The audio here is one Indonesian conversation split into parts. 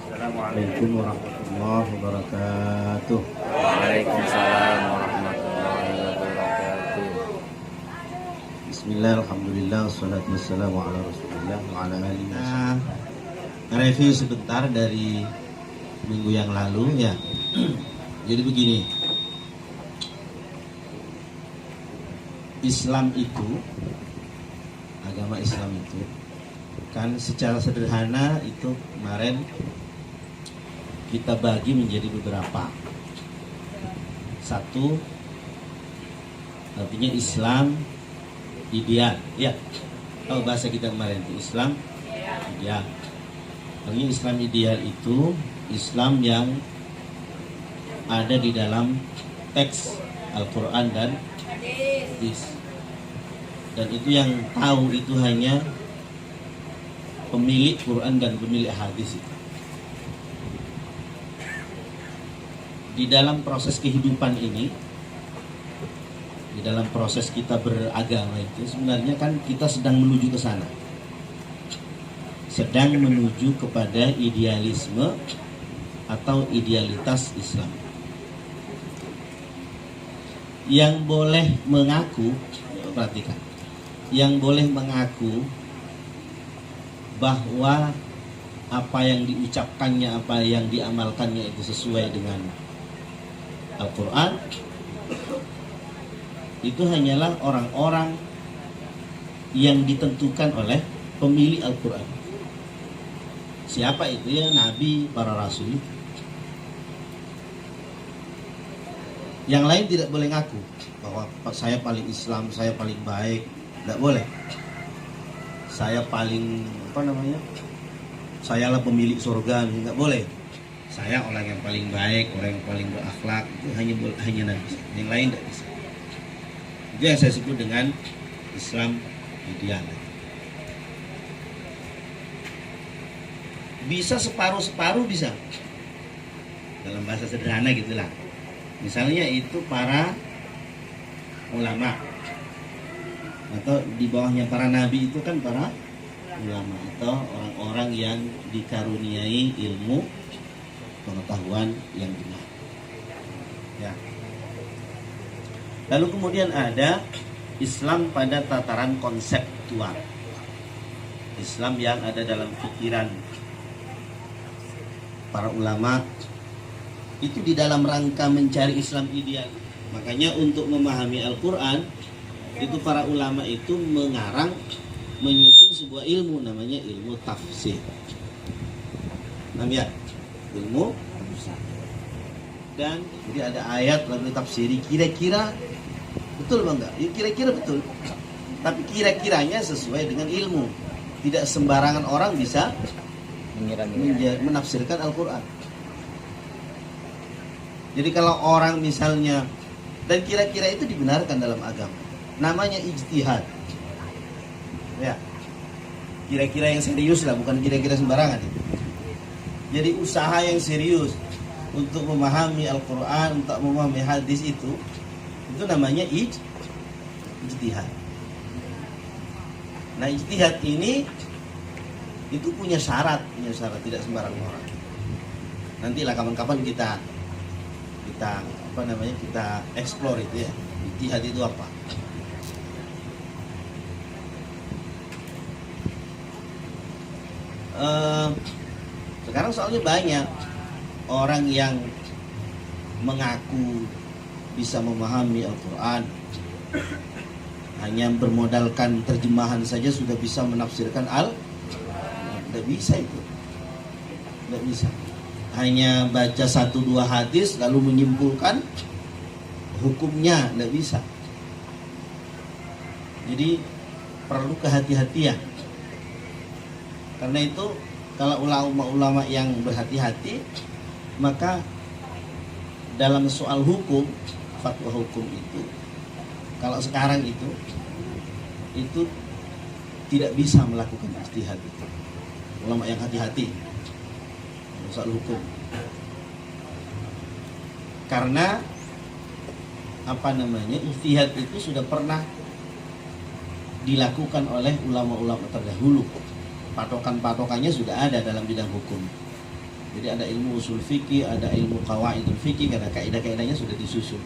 Assalamualaikum warahmatullahi wabarakatuh. Waalaikumsalam warahmatullahi wabarakatuh. Bismillah, alhamdulillah, wassalatu wassalamu ala rasulillah wa ala alihi review sebentar dari minggu yang lalu ya. Jadi begini, Islam itu, agama Islam itu kan secara sederhana itu kemarin kita bagi menjadi beberapa. Satu, artinya Islam ideal, ya. Kalau bahasa kita kemarin itu Islam ideal. Artinya Islam ideal itu Islam yang ada di dalam teks Al-Quran dan hadis. Dan itu yang tahu itu hanya pemilik Quran dan pemilik hadis itu. Di dalam proses kehidupan ini, di dalam proses kita beragama itu sebenarnya kan kita sedang menuju ke sana. Sedang menuju kepada idealisme atau idealitas Islam. Yang boleh mengaku, perhatikan, yang boleh mengaku bahwa apa yang diucapkannya, apa yang diamalkannya itu sesuai dengan Al-Quran, itu hanyalah orang-orang yang ditentukan oleh pemilik Al-Quran. Siapa itu? Ya Nabi, para Rasul. Yang lain tidak boleh ngaku bahwa saya paling Islam, saya paling baik. Tidak boleh. Saya paling sayalah pemilik surga, tidak boleh. Saya orang yang paling baik, orang yang paling berakhlak, itu hanya Nabi. Yang lain tidak bisa. Itu yang saya sebut dengan Islam ideal. Bisa separuh-separuh, bisa. Dalam bahasa sederhana gitulah. Misalnya itu para ulama, atau di bawahnya para nabi itu kan para ulama atau orang-orang yang dikaruniai ilmu pengetahuan yang benar. Ya. Lalu kemudian ada Islam pada tataran konseptual. Islam yang ada dalam pikiran para ulama itu di dalam rangka mencari Islam ideal. Makanya untuk memahami Al-Quran itu para ulama itu menyusun sebuah ilmu namanya ilmu tafsir. Namanya ilmu tafsir. Dan jadi ada ayat lalu tafsiri, kira-kira betul bang enggak? Ya, kira-kira betul. Tapi kira-kiranya sesuai dengan ilmu. Tidak sembarangan orang bisa menafsirkan Al-Quran. Jadi kalau orang misalnya, dan kira-kira itu dibenarkan dalam agama, namanya ijtihad. Ya, kira-kira yang serius lah, bukan kira-kira sembarangan. Jadi usaha yang serius untuk memahami Al-Quran, untuk memahami hadis itu namanya ijtihad. Nah, ijtihad ini itu punya syarat tidak sembarang orang. Nantilah kapan-kapan kita explore itu ya. Ijtihad itu apa? Sekarang soalnya banyak orang yang mengaku bisa memahami Al-Quran, hanya bermodalkan terjemahan saja sudah bisa menafsirkan tidak bisa itu. Tidak bisa. Hanya baca 1-2 hadis lalu menyimpulkan hukumnya, tidak bisa. Jadi perlu kehati-hatian. Karena itu kalau ulama-ulama yang berhati-hati, maka dalam soal hukum, fatwa hukum itu, kalau sekarang itu tidak bisa melakukan ijtihad itu. Ulama yang hati-hati soal hukum. Karena ijtihad itu sudah pernah dilakukan oleh ulama-ulama terdahulu. Patokan-patokannya sudah ada dalam bidang hukum. Jadi ada ilmu usul fikih, ada ilmu qawaidul fikih, karena kaidah-kaidahnya sudah disusun.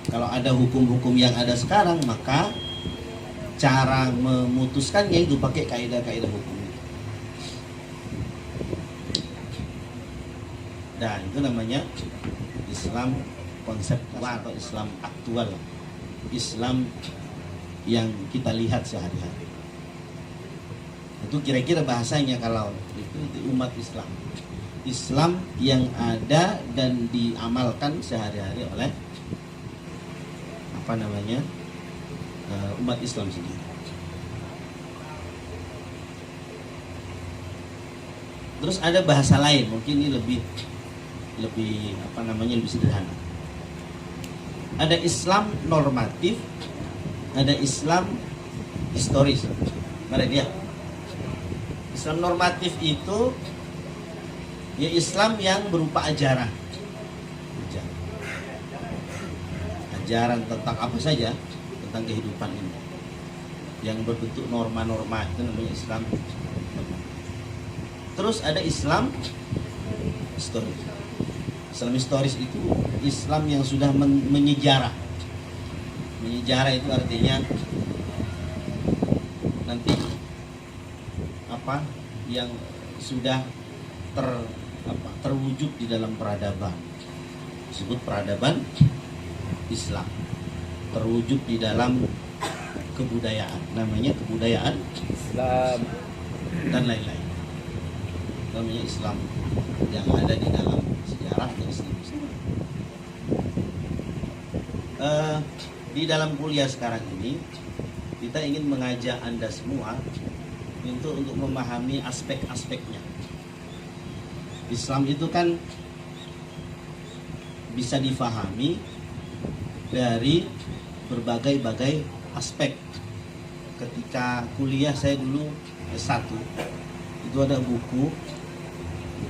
Kalau ada hukum-hukum yang ada sekarang, maka cara memutuskannya itu pakai kaidah-kaidah hukum. Dan itu namanya Islam konseptual atau Islam aktual, Islam yang kita lihat sehari-hari. Itu kira-kira bahasanya kalau itu umat Islam. Islam yang ada dan diamalkan sehari-hari oleh umat Islam sendiri. Terus ada bahasa lain, mungkin ini lebih sederhana. Ada Islam normatif, ada Islam historis. Mari dia. Islam normatif itu ya Islam yang berupa ajaran. Ajaran tentang apa saja, tentang kehidupan ini. Yang berbentuk norma-norma itu namanya Islam. Terus ada Islam historis. Islam historis itu Islam yang sudah menyejarah. Menyejarah itu artinya nanti apa yang sudah terwujud di dalam peradaban. Disebut peradaban Islam. Terwujud di dalam kebudayaan. Namanya kebudayaan Islam dan lain-lain. Namanya Islam yang ada di dalam sejarah dan Islam. Di dalam kuliah sekarang ini kita ingin mengajak Anda semua untuk memahami aspek-aspeknya. Islam itu kan bisa difahami dari berbagai-bagai aspek. Ketika kuliah saya dulu S1 itu ada buku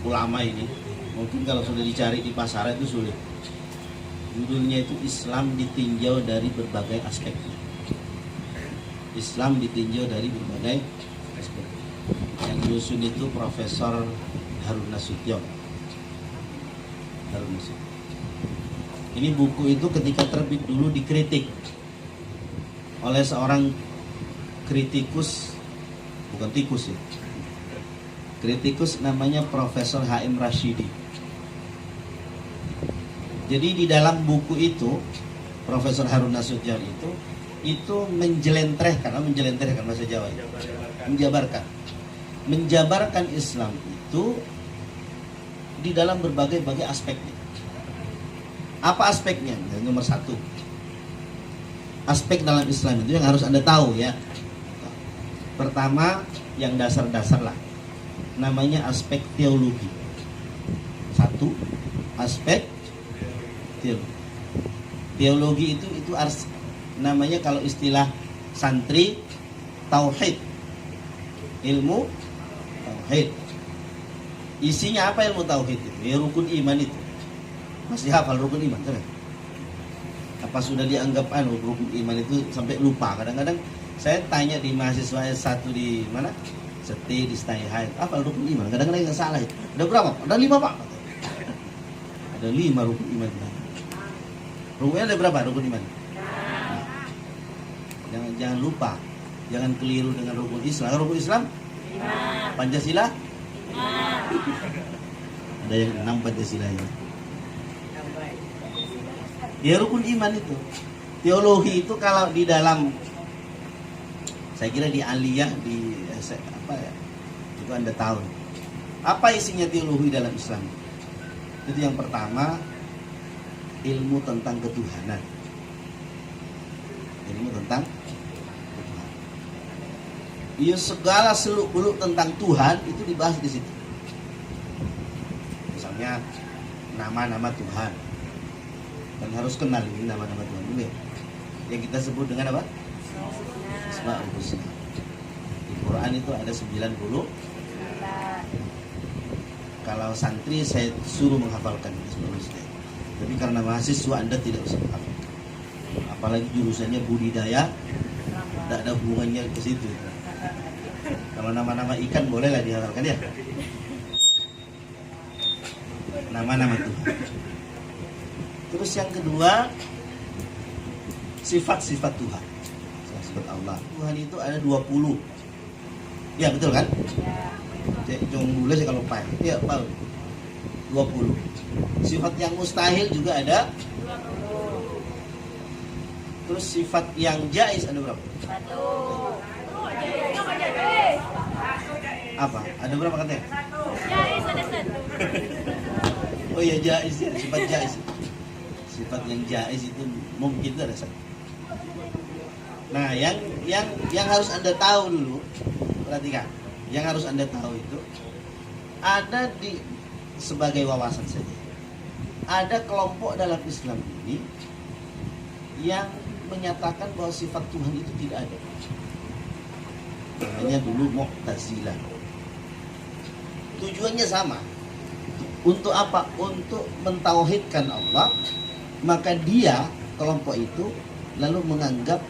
lama ini, mungkin kalau sudah dicari di pasaran itu sulit. Judulnya itu Islam ditinjau dari berbagai aspeknya. Islam ditinjau dari berbagai aspek. Yang nyusun itu Profesor Harun Nasution. Ini buku itu ketika terbit dulu dikritik oleh seorang kritikus, bukan tikus ya. Kritikus namanya Profesor H.M. Rashidi. Jadi di dalam buku itu Profesor Harun Nasution itu menjelentrehkan bahasa Jawa ya. Menjabarkan Islam itu di dalam berbagai aspeknya. Apa aspeknya? Nomor satu, aspek dalam Islam itu yang harus Anda tahu ya. Pertama, yang dasar-dasar lah, namanya aspek teologi. Satu, aspek teologi. Teologi itu namanya kalau istilah santri tauhid. Ilmu tauhid. Isinya apa ilmu tauhid itu? Ya rukun iman itu. Masih hafal rukun iman kan? Apa sudah dianggap rukun iman itu sampai lupa? Kadang-kadang saya tanya di mahasiswa S1 di mana? Seti di Stayhai. Apa rukun iman? Kadang-kadang yang salah itu. Ada berapa? Ada 5 Pak. Ada 5 rukun iman. Rukunnya ada berapa rukun iman? Jangan lupa. Jangan keliru dengan rukun Islam. Rukun Islam? 5. Pancasila? 5. Ada yang 6 Pancasila ini. Ya rukun iman itu. Teologi itu kalau di dalam, saya kira di aliyah di itu Anda tahu. Apa isinya teologi dalam Islam? Itu yang pertama, ilmu tentang ketuhanan. Ilmu tentang Tuhan. Ya segala seluk-beluk tentang Tuhan itu dibahas di situ. Misalnya nama-nama Tuhan. Dan harus kenal ini nama-nama Tuhan dulu ya. Yang kita sebut dengan apa? Asmaul Husna. Di Quran itu ada 90. Kalau santri saya suruh menghafalkan Asmaul Husna. Tapi karena mahasiswa Anda tidak usah menghafal. Apalagi jurusannya budidaya, tidak ada hubungannya ke situ. Kalau nama-nama ikan bolehlah dihafalkan ya. nama-nama Tuhan. Terus yang kedua, sifat-sifat Tuhan. Sifat Allah. Tuhan itu ada 20. Ya betul kan? Jangan boleh sih kalau lupa. Ya, Pak. 20. Sifat yang mustahil juga ada. Terus sifat yang jaiz ada berapa? 1. Apa? Ada berapa katanya? Jaiz ada 1. Oh iya, jaiz ya, sifat jaiz. Sifat yang jaiz itu mungkin itu ada 1. Nah, yang harus Anda tahu dulu, perhatikan. Yang harus Anda tahu itu ada di sebagai wawasan saja. Ada kelompok dalam Islam ini yang menyatakan bahwa sifat Tuhan itu tidak ada. Namanya dulu Mu'tazilah. Tujuannya sama. Untuk apa? Untuk mentauhidkan Allah. Maka dia, kelompok itu, lalu menganggap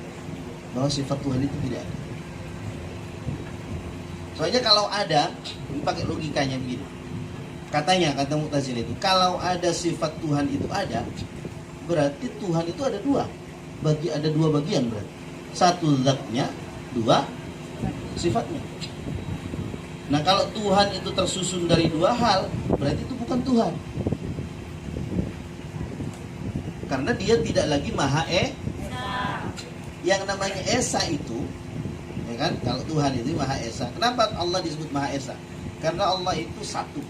bahwa sifat Tuhan itu tidak ada. Soalnya kalau ada, ini pakai logikanya begini. Katanya, kata Mu'tazilah itu, kalau ada sifat Tuhan itu ada, berarti Tuhan itu ada dua. Ada dua bagian berarti. Satu zatnya, dua sifatnya. Nah kalau Tuhan itu tersusun dari dua hal, berarti itu bukan Tuhan. Karena dia tidak lagi Maha Yang namanya Esa itu, ya kan? Kalau Tuhan itu Maha Esa. Kenapa Allah disebut Maha Esa? Karena Allah itu satu.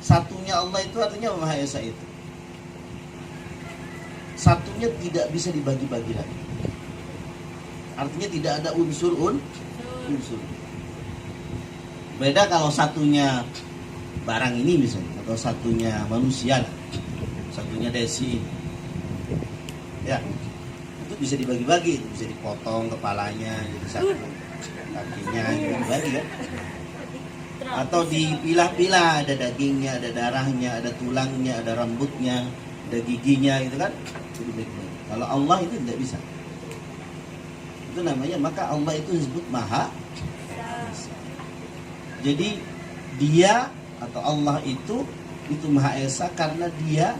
Satunya Allah itu artinya Maha Esa itu. Satunya tidak bisa dibagi-bagi lagi. Artinya tidak ada unsur. Beda kalau satunya barang ini misalnya, atau satunya manusia lah. Satunya Desi. Ya. Itu bisa dibagi-bagi, itu bisa dipotong kepalanya jadi satu, kakinya dibagi kan. Atau dipilah-pilah, ada dagingnya, ada darahnya, ada tulangnya, ada rambutnya, ada giginya gitu kan. Itu dibagi-bagi. Kalau Allah itu tidak bisa. Itu namanya, maka Allah itu disebut Maha Esa. Jadi dia atau Allah itu Maha Esa karena dia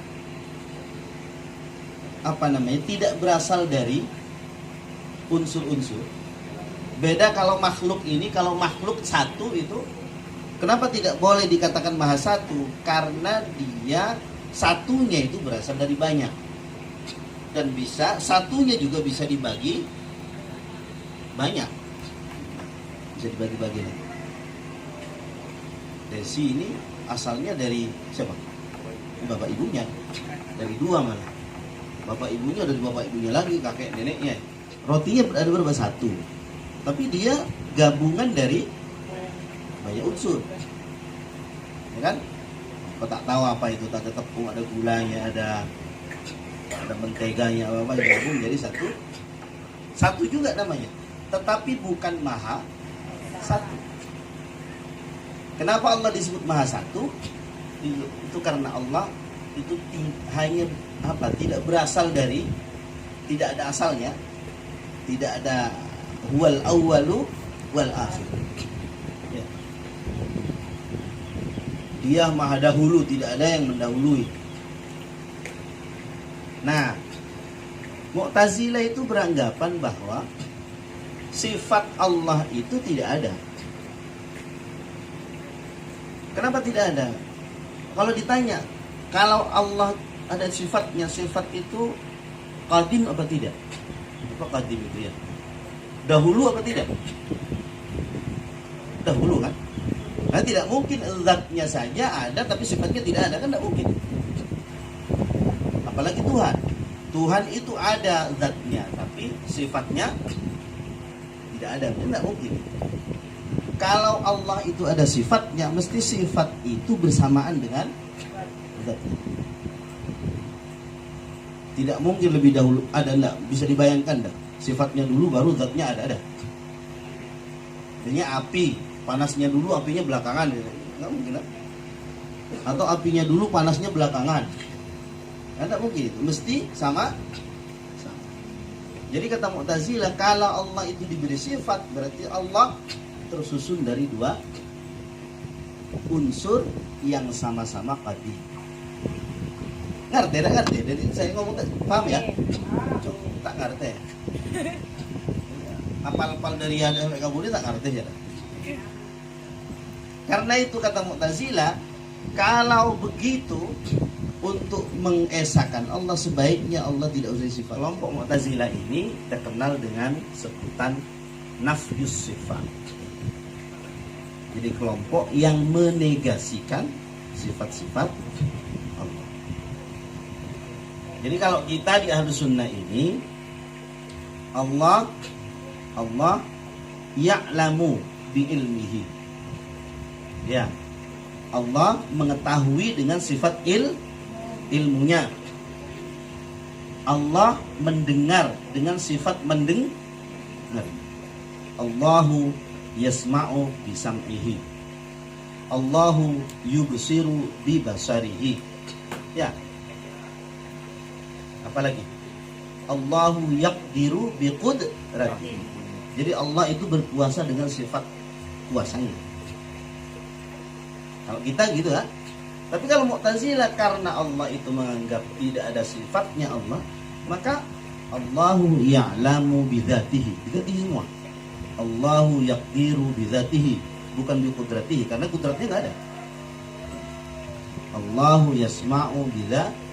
tidak berasal dari unsur-unsur. Beda kalau makhluk ini, kalau makhluk satu itu kenapa tidak boleh dikatakan Maha Satu? Karena dia satunya itu berasal dari banyak. Dan satunya juga bisa dibagi banyak. Bisa dibagi-bagi lagi. Desi ini asalnya dari siapa? Bapak ibunya. Dari dua malah. Bapak ibunya dari bapak ibunya lagi, kakek neneknya. Rotinya ada berapa? 1. Tapi dia gabungan dari banyak unsur. Ya kan? Kau tak tahu apa itu, ada tepung, ada gulanya, ada menteganya, apa gabung jadi satu. Satu juga namanya. Tetapi bukan Maha Satu. Kenapa Allah disebut Maha Satu? Itu karena Allah itu hanya tidak berasal dari, tidak ada asalnya, tidak ada huwal awwalu wal akhir. Ya. Dia Maha Dahulu, tidak ada yang mendahului. Nah, Mu'tazilah itu beranggapan bahwa sifat Allah itu tidak ada. Kenapa tidak ada? Kalau ditanya, kalau Allah ada sifatnya, sifat itu qadim apa tidak? Apa qadim itu ya? Dahulu apa tidak? Dahulu kan? Nah, tidak mungkin zatnya saja ada tapi sifatnya tidak ada, kan tidak mungkin. Apalagi Tuhan. Tuhan itu ada zatnya tapi sifatnya tidak ada, tidak mungkin. Kalau Allah itu ada sifatnya, mesti sifat itu bersamaan dengan zatnya. Tidak mungkin lebih dahulu ada, enggak bisa dibayangkan dah. Sifatnya dulu baru zatnya ada. Artinya api, panasnya dulu, apinya belakangan, enggak mungkin lah. Atau apinya dulu, panasnya belakangan. Enggak mungkin itu, mesti sama. Jadi kata Mu'tazilah, kalau Allah itu diberi sifat, berarti Allah tersusun dari dua unsur yang sama-sama qadim. Ngerti, tak ngerti. Jadi saya ngomong paham ya? Tak ngerti. Apal-apal dari ada kaburi tak ngerti ya. Karena itu kata Mu'tazilah, kalau begitu untuk mengesahkan Allah sebaiknya Allah tidak usah sifat. Kelompok Mu'tazilah ini terkenal dengan sebutan nafyus sifat. Jadi kelompok yang menegasikan sifat-sifat Allah. Jadi kalau kita di Ahlus Sunnah ini, Allah ya'lamu bi'ilmihi. Ya, Allah mengetahui dengan sifat ilmunya. Allah mendengar dengan sifat mendengar. Allahu yasma'u bisam'ihi. Allahu yubsiru bibasarihi. Ya. Apalagi? Allahu yaqdiru biqudratihi. Jadi Allah itu berkuasa dengan sifat kuasanya. Kalau kita gitu kan. Tapi kalau Mu'tazilah karena Allah itu menganggap tidak ada sifatnya Allah, maka Allahu ya'lamu bidzatihi. Bidzatihi semua. Allahu yaqdiru bidzatihi, bukan biqudratihi, karena kudratnya enggak ada. Allahu yasma'u bidzatihi.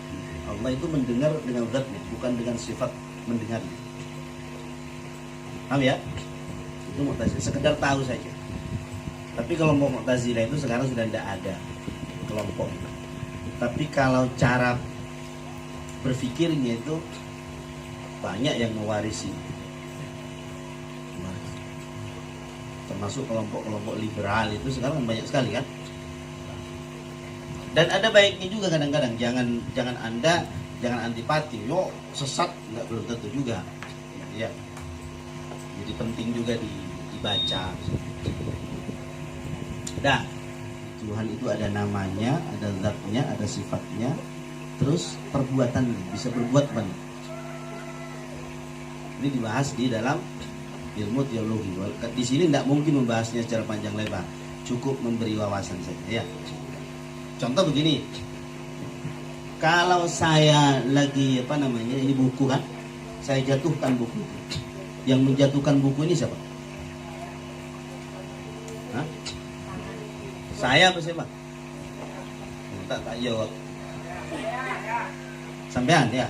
Allah itu mendengar dengan zatnya, bukan dengan sifat mendengarnya. Paham ya? Itu Mu'tazilah, sekedar tahu saja. Tapi kalau Mu'tazilah itu sekarang sudah tidak ada kelompok. Tapi kalau cara berpikirnya itu banyak yang mewarisi. Termasuk kelompok-kelompok liberal itu sekarang banyak sekali kan. Dan ada baiknya juga kadang-kadang, jangan Anda jangan antipati. Yo sesat nggak belum tentu juga. Ya. Jadi penting juga dibaca. Dah, Tuhan itu ada namanya, ada zatnya, ada sifatnya, terus perbuatannya, bisa berbuat banyak. Ini dibahas di dalam ilmu teologi. Di sini tidak mungkin membahasnya secara panjang lebar, cukup memberi wawasan saja. Ya. Contoh begini, kalau saya lagi ini buku kan, saya jatuhkan buku itu. Yang menjatuhkan buku ini siapa? Hah? Saya apa siapa? Tak jawab. Sampean ya.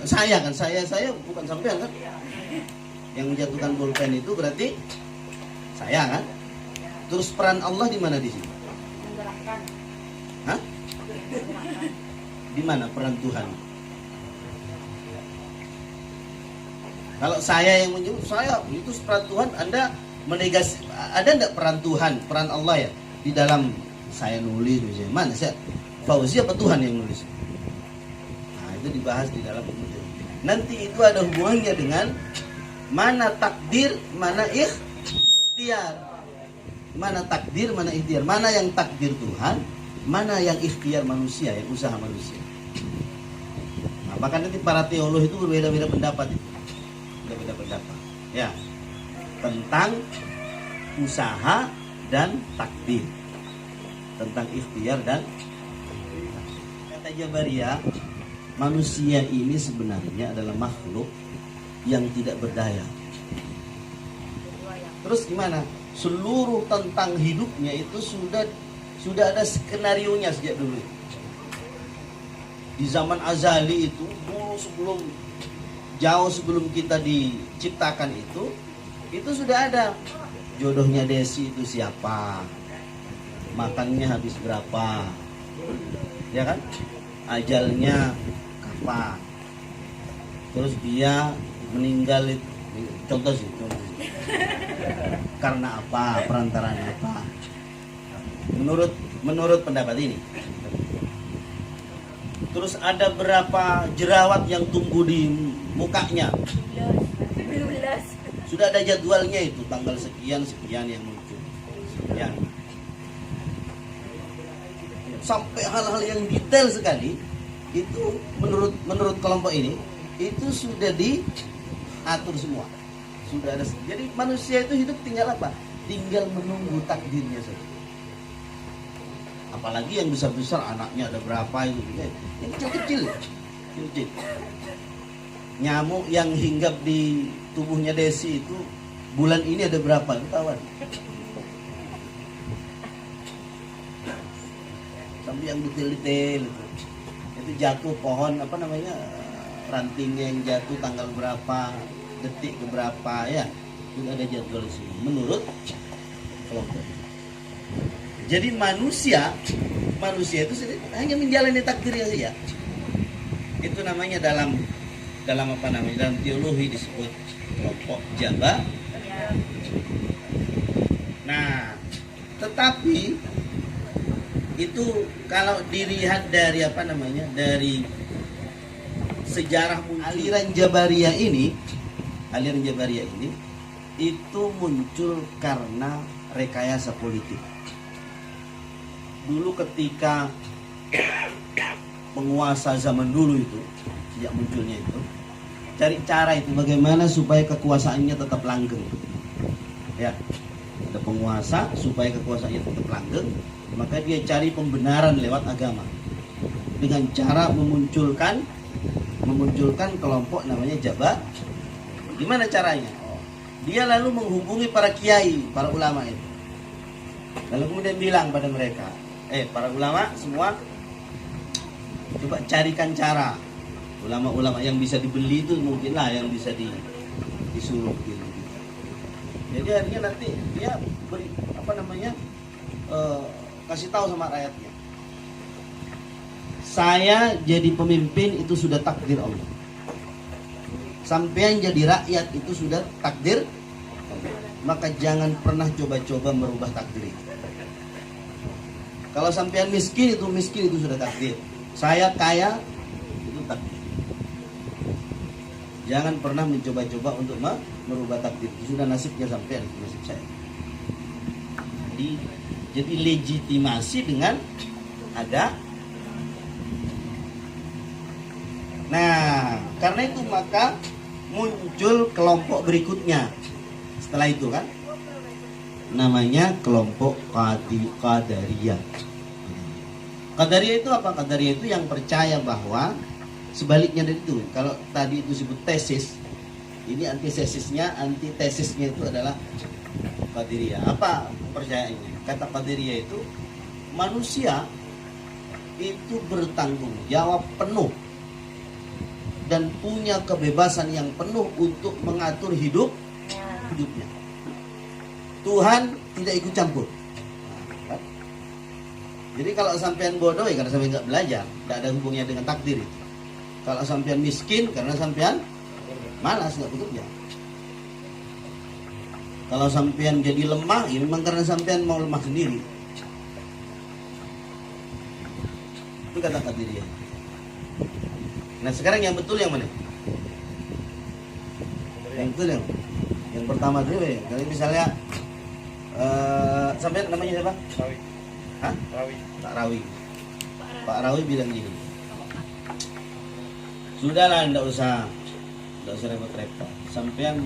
Saya kan, saya bukan sampean kan. Yang menjatuhkan pulpen itu berarti saya kan. Terus peran Allah di mana di sini? Hah? Di mana peran Tuhan? Kalau saya yang menyebut saya itu peran Tuhan, Anda menegasi, ada enggak peran Tuhan, peran Allah ya di dalam saya nulis misalnya. Mana saya Fauzi apa Tuhan yang nulis? Nah, itu dibahas di dalam buku. Nanti itu ada hubungannya dengan mana takdir, mana ikhtiar. Mana takdir, mana ikhtiar. Mana yang takdir Tuhan, mana yang ikhtiar manusia, yang usaha manusia. Nah, maka nanti para teolog itu berbeda-beda pendapat itu. Berbeda pendapat. Ya. Tentang usaha dan takdir. Tentang ikhtiar dan kata Jabariyah, manusia ini sebenarnya adalah makhluk yang tidak berdaya. Terus gimana? Seluruh tentang hidupnya itu sudah ada skenarionya sejak dulu. Di zaman azali itu, dulu jauh sebelum kita diciptakan itu sudah ada. Jodohnya Desi itu siapa? Makannya habis berapa? Ya kan? Ajalnya kapan? Terus dia meninggal itu, contoh sih. Karena apa? Perantaraan apa? Menurut pendapat ini. Terus ada berapa jerawat yang tumbuh di mukanya? 12. Sudah ada jadwalnya itu, tanggal sekian yang muncul. Sekian. Sampai hal-hal yang detail sekali itu menurut kelompok ini itu sudah diatur semua. Sudah ada. Jadi manusia itu hidup tinggal apa? Tinggal menunggu takdirnya saja. Apalagi yang besar-besar anaknya ada berapa itu. Yang kecil-kecil. Kecil. Nyamuk yang hinggap di tubuhnya Desi itu bulan ini ada berapa? Kawan. Sampai yang detail-detail itu jatuh pohon apa namanya, rantingnya yang jatuh tanggal berapa, detik ke berapa ya, itu ada jadwal sini menurut kelompok. Jadi manusia itu hanya menjalani takdirnya saja. Itu namanya dalam apa namanya, dalam teologi disebut kelompok Jabar. Nah, tetapi itu kalau dilihat dari apa namanya, dari sejarah aliran Jabariyah ini itu muncul karena rekayasa politik. Dulu ketika penguasa zaman dulu itu, sejak munculnya itu, cari cara itu bagaimana supaya kekuasaannya tetap langgeng. Ya, ada penguasa supaya kekuasaannya tetap langgeng, maka dia cari pembenaran lewat agama dengan cara memunculkan kelompok namanya Jabar. Gimana caranya? Dia lalu menghubungi para kiai, para ulama itu, lalu kemudian bilang pada mereka, para ulama semua, coba carikan cara. Ulama-ulama yang bisa dibeli itu mungkinlah yang bisa disuruh gitu. Jadi akhirnya nanti dia beri apa namanya, kasih tahu sama rakyatnya, saya jadi pemimpin itu sudah takdir Allah. Sampean jadi rakyat itu sudah takdir Allah. Maka jangan pernah coba-coba merubah takdir itu. Kalau sampean miskin itu sudah takdir. Saya kaya itu takdir. Jangan pernah mencoba-coba untuk merubah takdir. Itu sudah nasibnya sampean, itu nasib saya. Jadi legitimasi dengan ada. Nah, karena itu maka muncul kelompok berikutnya. Setelah itu kan, namanya kelompok Qadariyah. Qadariyah itu apa? Qadariyah itu yang percaya bahwa sebaliknya dari itu. Kalau tadi itu disebut tesis, ini antitesisnya itu adalah Qadariyah. Apa percayaannya? Kata Qadariyah itu, manusia itu bertanggung jawab penuh dan punya kebebasan yang penuh untuk mengatur hidupnya. Tuhan tidak ikut campur. Jadi kalau sampean bodoh ya karena sampean nggak belajar, tidak ada hubungannya dengan takdir itu. Kalau sampean miskin karena sampean malas nggak bekerja. Kalau sampean jadi lemah, ya memang karena sampean mau lemah sendiri. Itu kata Qadariyah. Nah sekarang yang betul yang mana? Yang betul yang pertama dulu ya. Kalau misalnya sampean namanya siapa? Rawi. Hah? Rawi. Pak Rawi bilang gini. Sudahlah, enggak usah repot-repot. Sampean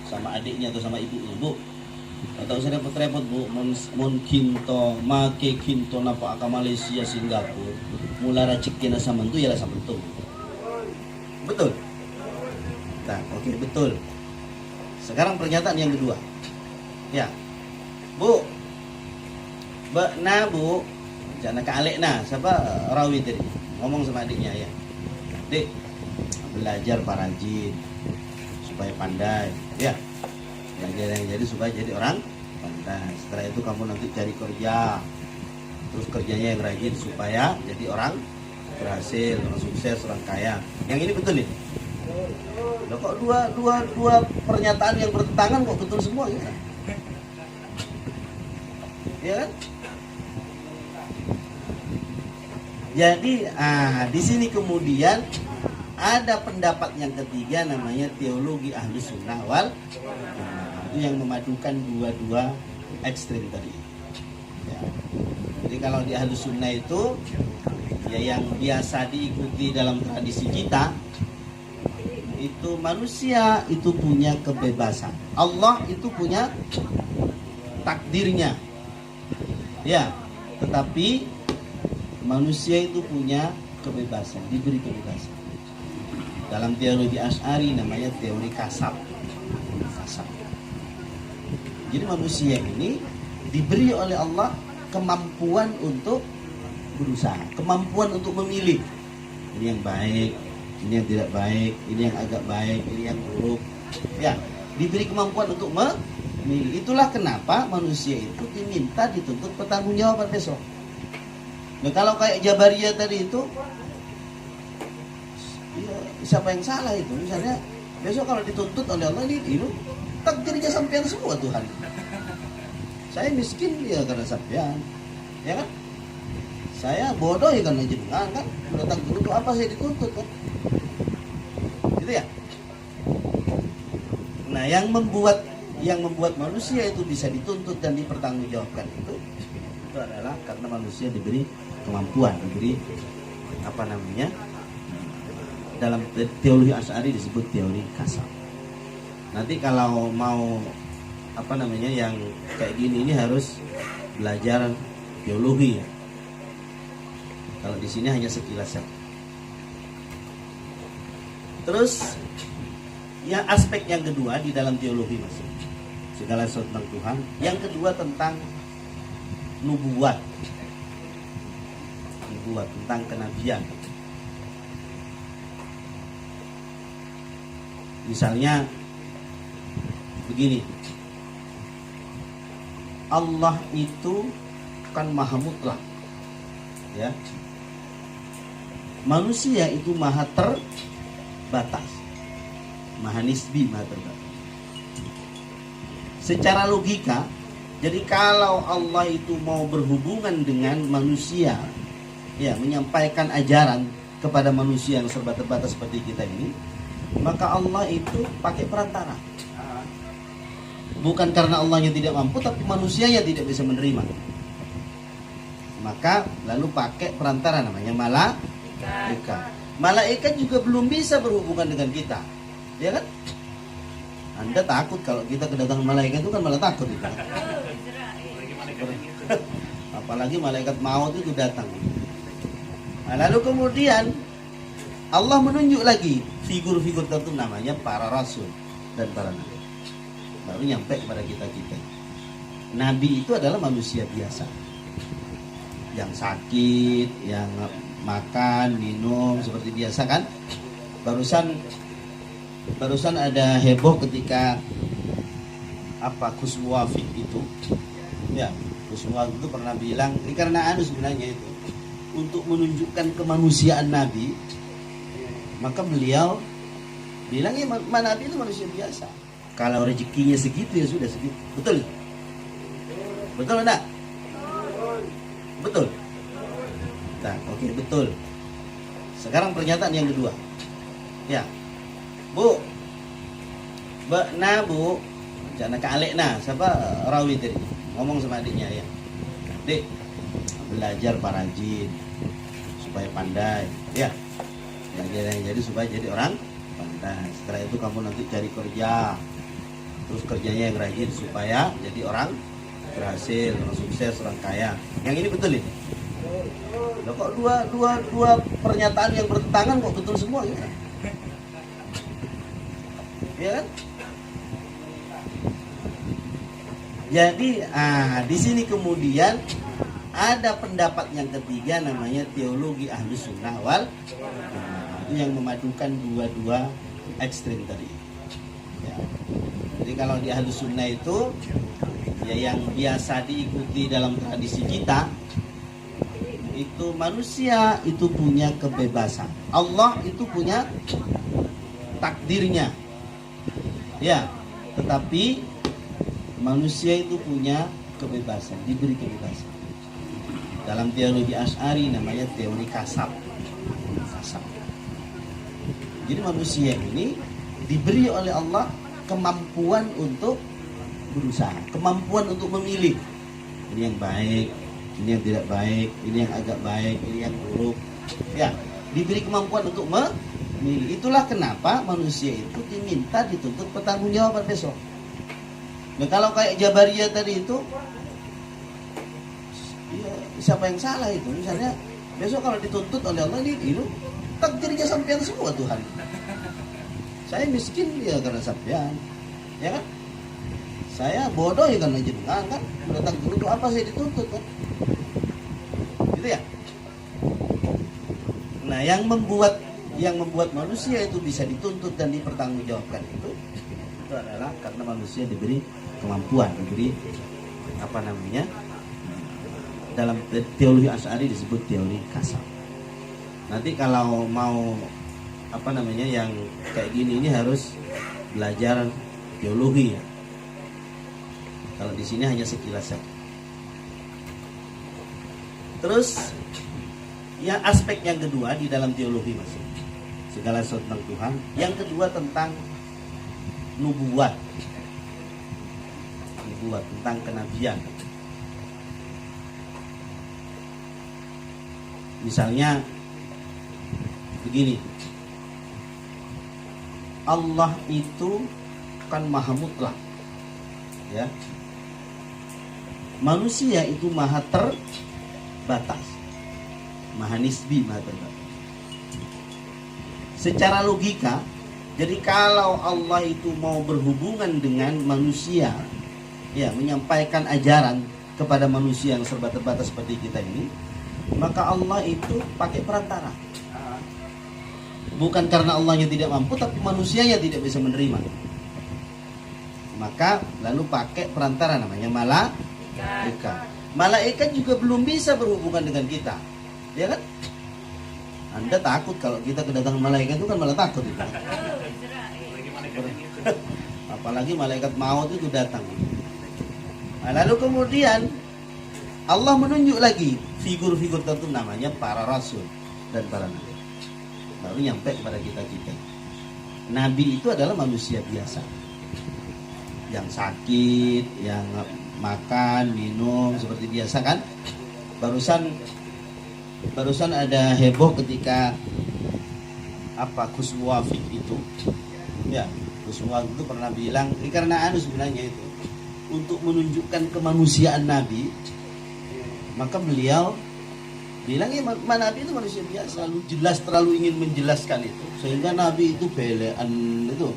sama adiknya atau sama ibu, atau usah repot-repot bu, mon kinto make kinto napa aka Malaysia Singapura mulara cikina samantu ya samantu. Betul. Nah, oke, betul. Sekarang pernyataan yang kedua. Ya. Bu. Bu, jangan kalek nah, siapa Rawi tadi ngomong sama adiknya ya. Dik, belajar Pak rajin supaya pandai, ya. Belajar yang jadi supaya jadi orang pandai. Setelah itu kamu nanti cari kerja. Terus kerjanya yang rajin supaya jadi orang berhasil, orang sukses, orang kaya. Yang ini betul nih. Loh, kok dua pernyataan yang bertentangan kok betul semua ya? Ya kan? Jadi di sini kemudian ada pendapat yang ketiga namanya teologi ahli sunnah wal itu yang memadukan dua ekstrim tadi. Ya. Jadi kalau di ahli sunnah itu ya yang biasa diikuti dalam tradisi kita itu manusia itu punya kebebasan. Allah itu punya takdirnya. Ya, tetapi manusia itu punya kebebasan, diberi kebebasan. Dalam teologi Asy'ari namanya teori kasab. Kasab. Jadi manusia ini diberi oleh Allah kemampuan untuk berusaha, kemampuan untuk memilih. Ini yang baik, ini yang tidak baik, ini yang agak baik, ini yang buruk. Ya, diberi kemampuan untuk memilih. Itulah kenapa manusia itu diminta dituntut pertanggungjawaban besok. Nah, kalau kayak Jabariyah tadi itu, ya, siapa yang salah itu? Misalnya besok kalau dituntut oleh Allah ini takdirnya sampean semua Tuhan. Saya miskin ya karena sampean, ya kan? Saya bodoh ya karena jenengan kan. Udah takdir untuk apa saya dituntut kan? Gitu ya. Nah, yang membuat manusia itu bisa dituntut dan dipertanggungjawabkan itu adalah karena manusia diberi kemampuan, diberi dalam teologi Asy'ari disebut teori kasab. Nanti kalau mau yang kayak gini ini harus belajar teologi ya. Kalau di sini hanya sekilas ya. Terus ya aspek yang kedua di dalam teologi masih segala sesuatu tentang Tuhan. Yang kedua tentang nubuat tentang kenabian. Misalnya begini, Allah itu kan maha mutlak, ya. Manusia itu maha terbatas, maha nisbi, maha terbatas. Secara logika, jadi kalau Allah itu mau berhubungan dengan manusia, ya, menyampaikan ajaran kepada manusia yang serba terbatas seperti kita ini, maka Allah itu pakai perantara. Bukan karena Allahnya tidak mampu, tapi manusianya tidak bisa menerima. Maka lalu pakai perantara namanya malaikat. Malaikat juga belum bisa berhubungan dengan kita, ya kan? Anda takut kalau kita kedatangan malaikat itu kan malah takut itu. Apalagi malaikat maut itu datang. Nah, lalu kemudian Allah menunjuk lagi figur-figur tertentu namanya para rasul dan para nabi. Baru nyampe kepada kita-kita. Nabi itu adalah manusia biasa. Yang sakit, yang makan, minum seperti biasa kan? Barusan ada heboh ketika Gus Muwafiq itu. Ya, Gus Muwafiq itu pernah bilang, ini karena sebenarnya itu untuk menunjukkan kemanusiaan Nabi, maka beliau bilang ya Nabi itu manusia biasa. Kalau rezekinya segitu ya sudah segitu. Betul? Betul enggak? Betul. Nah, oke, betul. Sekarang pernyataan yang kedua. Ya. Bu. Bu. Jangan ke Alekna, siapa rawi tadi? Ngomong sama adiknya ya. Dek, belajar parajin supaya pandai, ya. Belajar yang jadi supaya jadi orang pandai. Setelah itu kamu nanti cari kerja, terus kerjanya yang rajin supaya jadi orang berhasil, orang sukses, orang kaya. Yang ini betul ini? Loh, kok dua pernyataan yang bertentangan kok betul semua ya? Ya kan? Jadi di sini kemudian ada pendapat yang ketiga namanya teologi Ahlus Sunnah wal Jamaah, itu yang memadukan dua ekstrim tadi. Ya. Jadi kalau di Ahlus Sunnah itu ya yang biasa diikuti dalam tradisi kita itu manusia itu punya kebebasan. Allah itu punya takdirnya. Ya, tetapi manusia itu punya kebebasan, diberi kebebasan. Dalam teologi Asy'ari namanya teori kasab. Jadi manusia ini diberi oleh Allah kemampuan untuk berusaha, kemampuan untuk memilih. Ini yang baik, ini yang tidak baik, ini yang agak baik, ini yang buruk. Ya, diberi kemampuan untuk memilih. Itulah kenapa manusia itu diminta dituntut pertanggungjawaban besok. Nah, kalau kayak Jabariyah tadi itu, ya, siapa yang salah itu? Misalnya Besok kalau dituntut oleh Allah ini takdirnya sampean semua Tuhan. Saya miskin ya karena sampean, ya kan? Saya bodoh ya karena jenengan kan. Udah takdir itu apa saya dituntut kan? Gitu ya. Nah, yang membuat manusia itu bisa dituntut dan dipertanggungjawabkan itu adalah karena manusia diberi kemampuan, diberi apa namanya? Dalam teologi Asy'ari disebut teori kasab. Nanti kalau mau apa namanya yang kayak gini ini harus belajar teologi ya. Kalau di sini hanya sekilas saja. Terus ya aspek yang kedua di dalam teologi masih segala sesuatu tentang Tuhan. Yang kedua tentang nubuat tentang kenabian. Misalnya begini, Allah itu kan maha mutlak, ya. Manusia itu maha terbatas, maha nisbi, maha terbatas. Secara logika, jadi kalau Allah itu mau berhubungan dengan manusia, ya, menyampaikan ajaran kepada manusia yang serba terbatas seperti kita ini, maka Allah itu pakai perantara. Bukan karena Allahnya tidak mampu, tapi manusianya tidak bisa menerima. Maka lalu pakai perantara namanya malaikat. Malaikat juga belum bisa berhubungan dengan kita, ya kan? Anda takut kalau kita kedatangan malaikat itu kan malah takut itu. Apalagi malaikat maut itu datang. Nah, lalu kemudian Allah menunjuk lagi figur-figur tertentu namanya para rasul dan para nabi. Lalu nyampe kepada kita. Nabi itu adalah manusia biasa, yang sakit, yang makan, minum seperti biasa kan. Barusan ada heboh ketika Gus Muwafiq itu, ya, Gus Muwafiq itu pernah bilang, ini karena sebenarnya itu untuk menunjukkan kemanusiaan Nabi, maka beliau bilang ya Nabi itu manusia biasa, terlalu ingin menjelaskan itu, sehingga Nabi itu belean itu,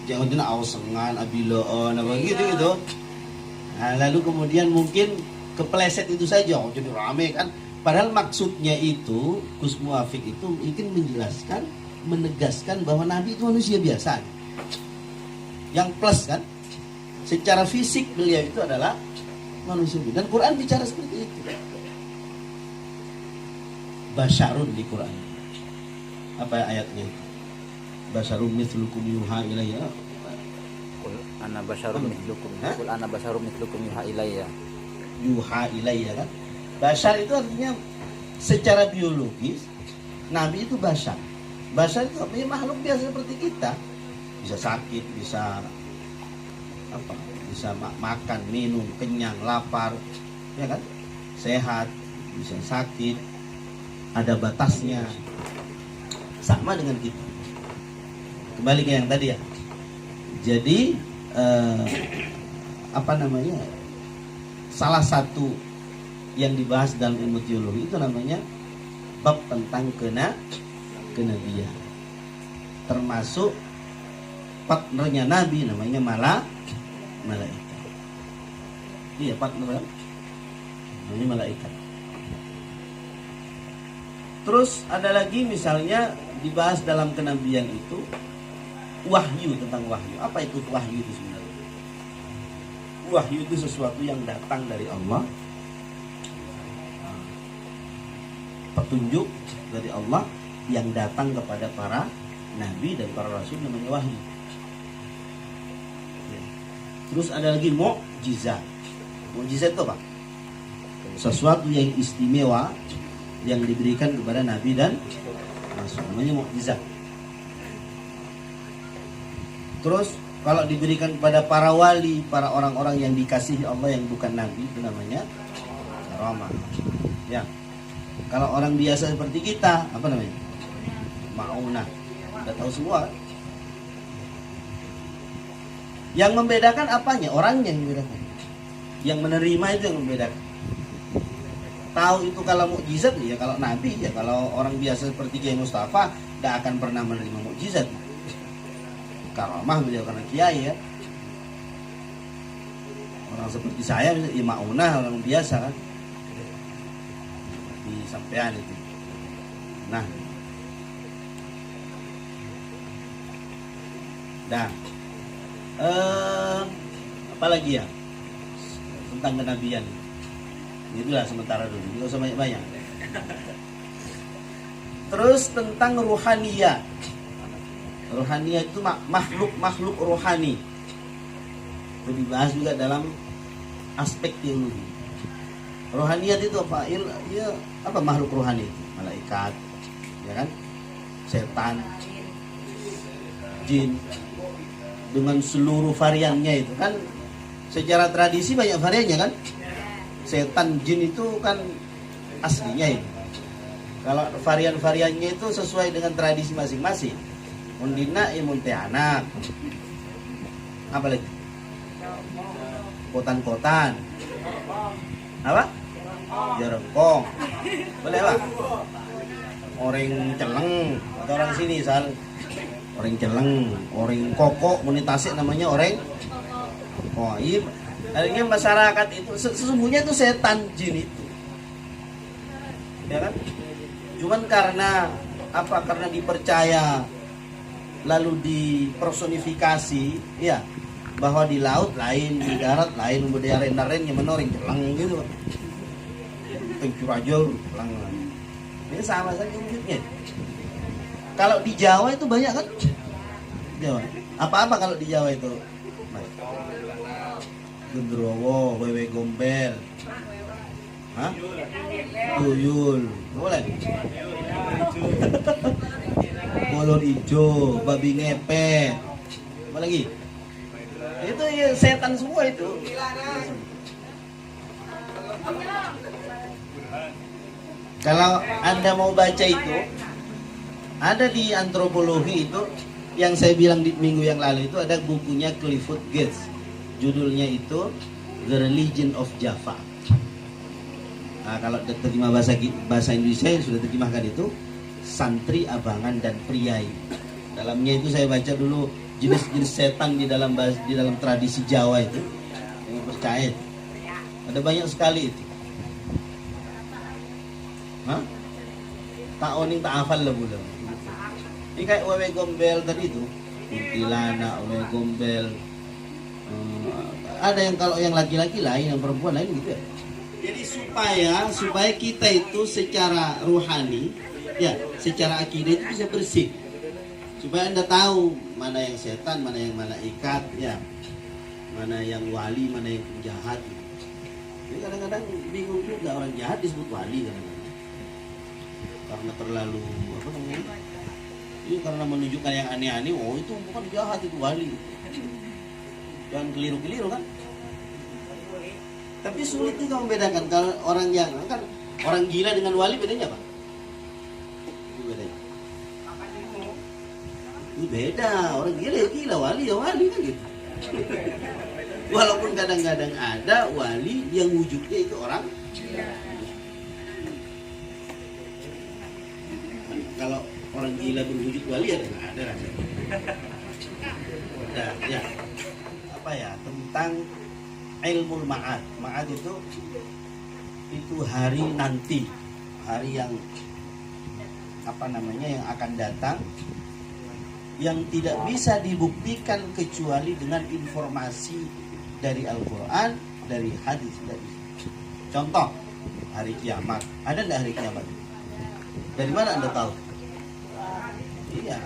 jangan awasengan, abiloon, apa gitu. Nah, lalu kemudian mungkin kepleset itu saja, jadi rame kan. Padahal maksudnya itu Gus Muwafiq itu ingin menjelaskan, menegaskan bahwa Nabi itu manusia biasa. Yang plus kan, secara fisik beliau itu adalah manusia biasa. Dan Quran bicara seperti itu. Basyarun di Quran. Apa ayatnya itu? Basyarun mithlukum yuha ilayya. Qul ana basyarun mithlukum. Qul ana basyarun mithlukum yuha ilayya. Yuha ilayya kan? Basyar itu artinya secara biologis Nabi itu basyar. Basyar itu artinya makhluk biasa seperti kita. Bisa sakit, bisa apa? Bisa makan, minum, kenyang, lapar, ya kan? Sehat, bisa sakit, ada batasnya, sama dengan kita. Kembali ke yang tadi ya. Jadi salah satu yang dibahas dalam ilmu teologi itu namanya bab tentang kenabian, termasuk partnernya Nabi namanya malaikat. Iya, partner namanya malaikat. Terus ada lagi misalnya dibahas dalam kenabian itu wahyu, tentang wahyu. Apa itu wahyu itu sebenarnya? Wahyu itu sesuatu yang datang dari Allah, petunjuk dari Allah yang datang kepada para nabi dan para rasul namanya wahyu. Terus ada lagi mukjizat. Mukjizat itu apa? Sesuatu yang istimewa yang diberikan kepada nabi dan rasul namanya mukjizat. Terus kalau diberikan kepada para wali, para orang-orang yang dikasihi Allah yang bukan nabi, itu namanya karamah. Ya. Kalau orang biasa seperti kita, apa namanya? Ma'unah. Udah tahu semua. Yang membedakan apanya? Orangnya yang membedakan. Yang menerima itu yang membedakan. tahu itu kalau mukjizat ya, kalau nabi ya, kalau orang biasa seperti Kiai Mustafa tidak akan pernah menerima mukjizat. Karamah beliau karena kiai ya. Orang seperti saya ya maunah, orang biasa kan. Di sampean itu. Nah. Dan apa lagi ya tentang kenabian? Itulah sementara dulu, tidak usah banyak-banyak. Terus tentang ruhaniyah. Ruhaniyah itu makhluk rohani. Itu dibahas juga dalam aspek teologi. Rohaniyat itu apa? Ya, apa makhluk rohani itu? Malaikat, ya kan? Setan, jin, dengan seluruh variannya itu kan. Secara tradisi banyak variannya kan? Setan, jin itu kan aslinya itu. Kalau varian-variannya itu sesuai dengan tradisi masing-masing. Mundina imunte anak. Apa lagi? Kotan-kotan. Apa? Jerengkong. Boleh Pak? Orang celeng atau orang sini sal. Orang celeng, orang kokok, monitasi namanya orang. Oh, iya. Akhirnya masyarakat itu sesungguhnya itu setan jin itu, ya kan? Cuman karena apa? Karena dipercaya, lalu dipersonifikasi, ya, bahwa di laut lain, di darat lain, budaya renaren yang menoring celang gitu, pencurajul, celang. Ini sama saja wujudnya. Kalau di Jawa itu banyak kan? Jawa. Apa-apa kalau di Jawa itu? Gendrowo, wewe gombel, hah? Tuyul, boleh? Kolor hijau, babi ngepet, apa lagi? Itu ya setan semua itu. Kalau Anda mau baca itu, ada di antropologi itu, yang saya bilang di minggu yang lalu itu ada bukunya Clifford Geertz. Judulnya itu The Religion of Java. Nah, kalau terjemah bahasa Indonesia yang sudah terjemahkan itu santri, abangan, dan priai. Dalamnya itu saya baca dulu jenis-jenis setan di dalam tradisi Jawa itu yang percaya. Ada banyak sekali itu. Hah? Tak oning tak hafal lah bulan. Ini kayak wewe gombel tadi itu, kuntilanak, wewe gombel. Ada yang kalau yang laki-laki lain, yang perempuan lain gitu ya. Jadi supaya kita itu secara rohani, ya, secara akidah itu bisa bersih. Supaya Anda tahu mana yang setan, mana yang malaikat, ya, mana yang wali, mana yang penjahat. Jadi kadang-kadang bingung juga orang jahat disebut wali kadang-kadang. Karena terlalu apa namanya? Ini karena menunjukkan yang aneh-aneh, oh itu bukan jahat, itu wali. Jangan keliru-keliru kan. Tapi sulit juga membedakan kalau orang yang kan orang gila dengan wali bedanya apa? Itu bedanya. Itu beda, orang gila ya gila, wali ya wali kan gitu. Walaupun kadang-kadang ada wali yang wujudnya itu orang gila. Kalau orang gila berwujud wali ya nggak ada rasanya. Nah, ya. Apa ya, tentang ilmu ma'ad. Ma'ad itu hari nanti, hari yang apa namanya, yang akan datang, yang tidak bisa dibuktikan kecuali dengan informasi dari Al-Quran, dari hadis, dari contoh hari kiamat. Ada nggak hari kiamat? Dari mana Anda tahu? Iya.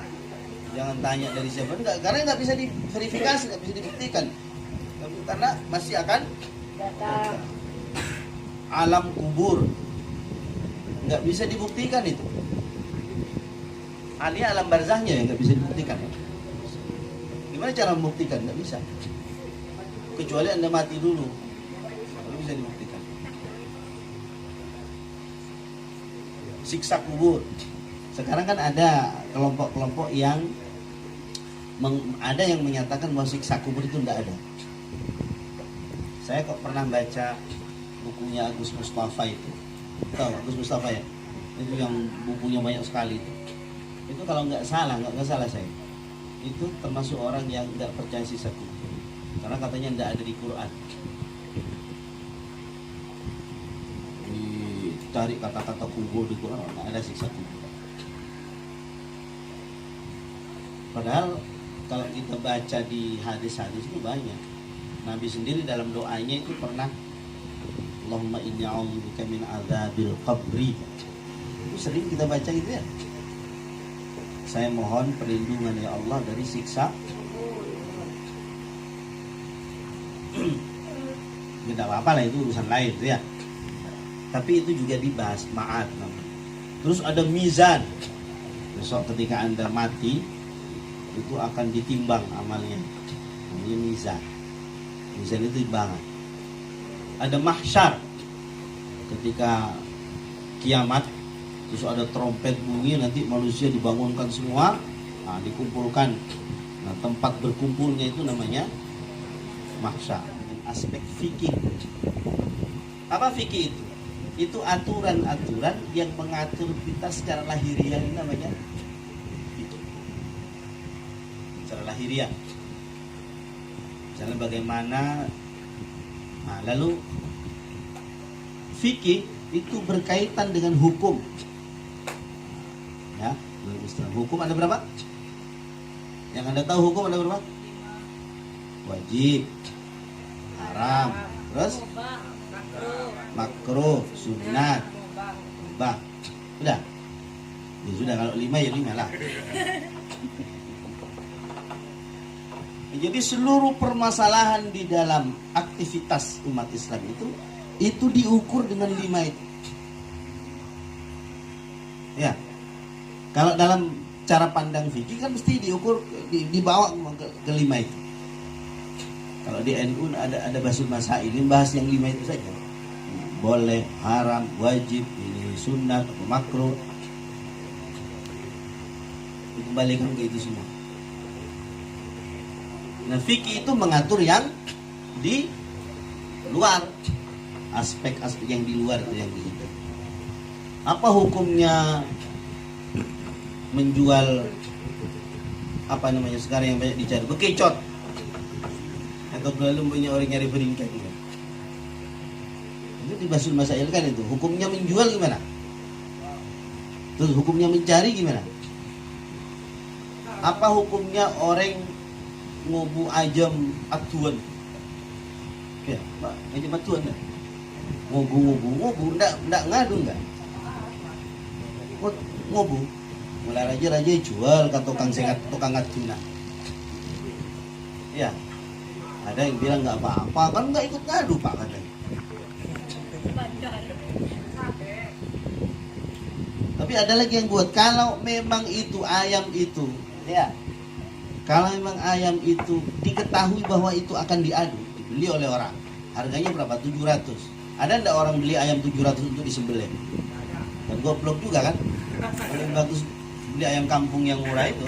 Jangan tanya dari siapa, enggak, karena nggak bisa diverifikasi, nggak bisa dibuktikan, karena masih akan datang. Alam kubur nggak bisa dibuktikan itu. Ini alam barzahnya yang nggak bisa dibuktikan. Gimana cara membuktikan? Nggak bisa. Kecuali Anda mati dulu, baru bisa dibuktikan. Siksa kubur. Sekarang kan ada kelompok-kelompok yang ada yang menyatakan bahwa siksa kubur itu tidak ada. Saya kok pernah baca bukunya Agus Mustafa itu, Tahu nggak, Gus Mustafa ya? Itu yang bukunya banyak sekali itu kalau nggak salah saya, itu termasuk orang yang nggak percaya siksa kubur karena katanya nggak ada di Quran. Dicari kata-kata kubur di Quran, nggak ada siksa kubur. Padahal kalau kita baca di hadis-hadis itu banyak. Nabi sendiri dalam doanya itu pernah Allahumma inni a'udzubika min adzabil qabri. Itu sering kita baca gitu ya. Saya mohon perlindungan ya Allah dari siksa. Tidak apa-apa lah, itu urusan lain ya. Tapi itu juga dibahas ma'ad namanya. Terus ada mizan. Besok ketika Anda mati itu akan ditimbang amalnya. Namanya mizan. Mizan itu timbangan. Ada mahsyar. Ketika kiamat terus ada trompet bunyi, nanti manusia dibangunkan semua, nah, dikumpulkan. Nah, tempat berkumpulnya itu namanya mahsyar. Aspek fikih. Apa fikih itu? Itu aturan-aturan yang mengatur kita secara lahiriah, ini namanya fikih. Secara lahiriah. Misalnya bagaimana, nah, lalu fikih itu berkaitan dengan hukum. Ya, hukum ada berapa? Yang Anda tahu hukum ada berapa? Wajib, haram, terus makruh, sunat, mubah. Sudah? Ya sudah, kalau 5 ya 5 lah. Jadi seluruh permasalahan di dalam aktivitas umat Islam itu diukur dengan 5 itu. Ya. Kalau dalam cara pandang fikih kan mesti diukur, dibawa ke 5 itu. Kalau di NU ada basul masail, ini bahas yang 5 itu saja. Boleh, haram, wajib, ini sunnah, makruh. Dikembalikan ke itu semua. Nah, fikih itu mengatur yang di luar, aspek-aspek yang di luar itu yang di situ. Apa hukumnya menjual apa namanya sekarang yang banyak dicari, bekicot, atau belum punya orang nyari beringkat gitu. Itu di basul masail kan itu. Hukumnya menjual gimana? Terus hukumnya mencari gimana? Apa hukumnya orang ngobu ajam atuan? Ya, Pak, ajam atuan dah. Ngobu, ndak ngadu enggak? Ngobu. Mulai raja jual ke tukang aduna. Ya, ada yang bilang nggak apa-apa, kan nggak ikut ngadu Pak katanya. Tapi ada lagi yang buat, kalau memang itu ayam itu, ya, kalau memang ayam itu diketahui bahwa itu akan diadu, dibeli oleh orang, harganya berapa? 700. Ada ndak orang beli ayam 700 untuk disembelih? Dan goblok juga kan? Paling bagus beli ayam kampung yang murah itu,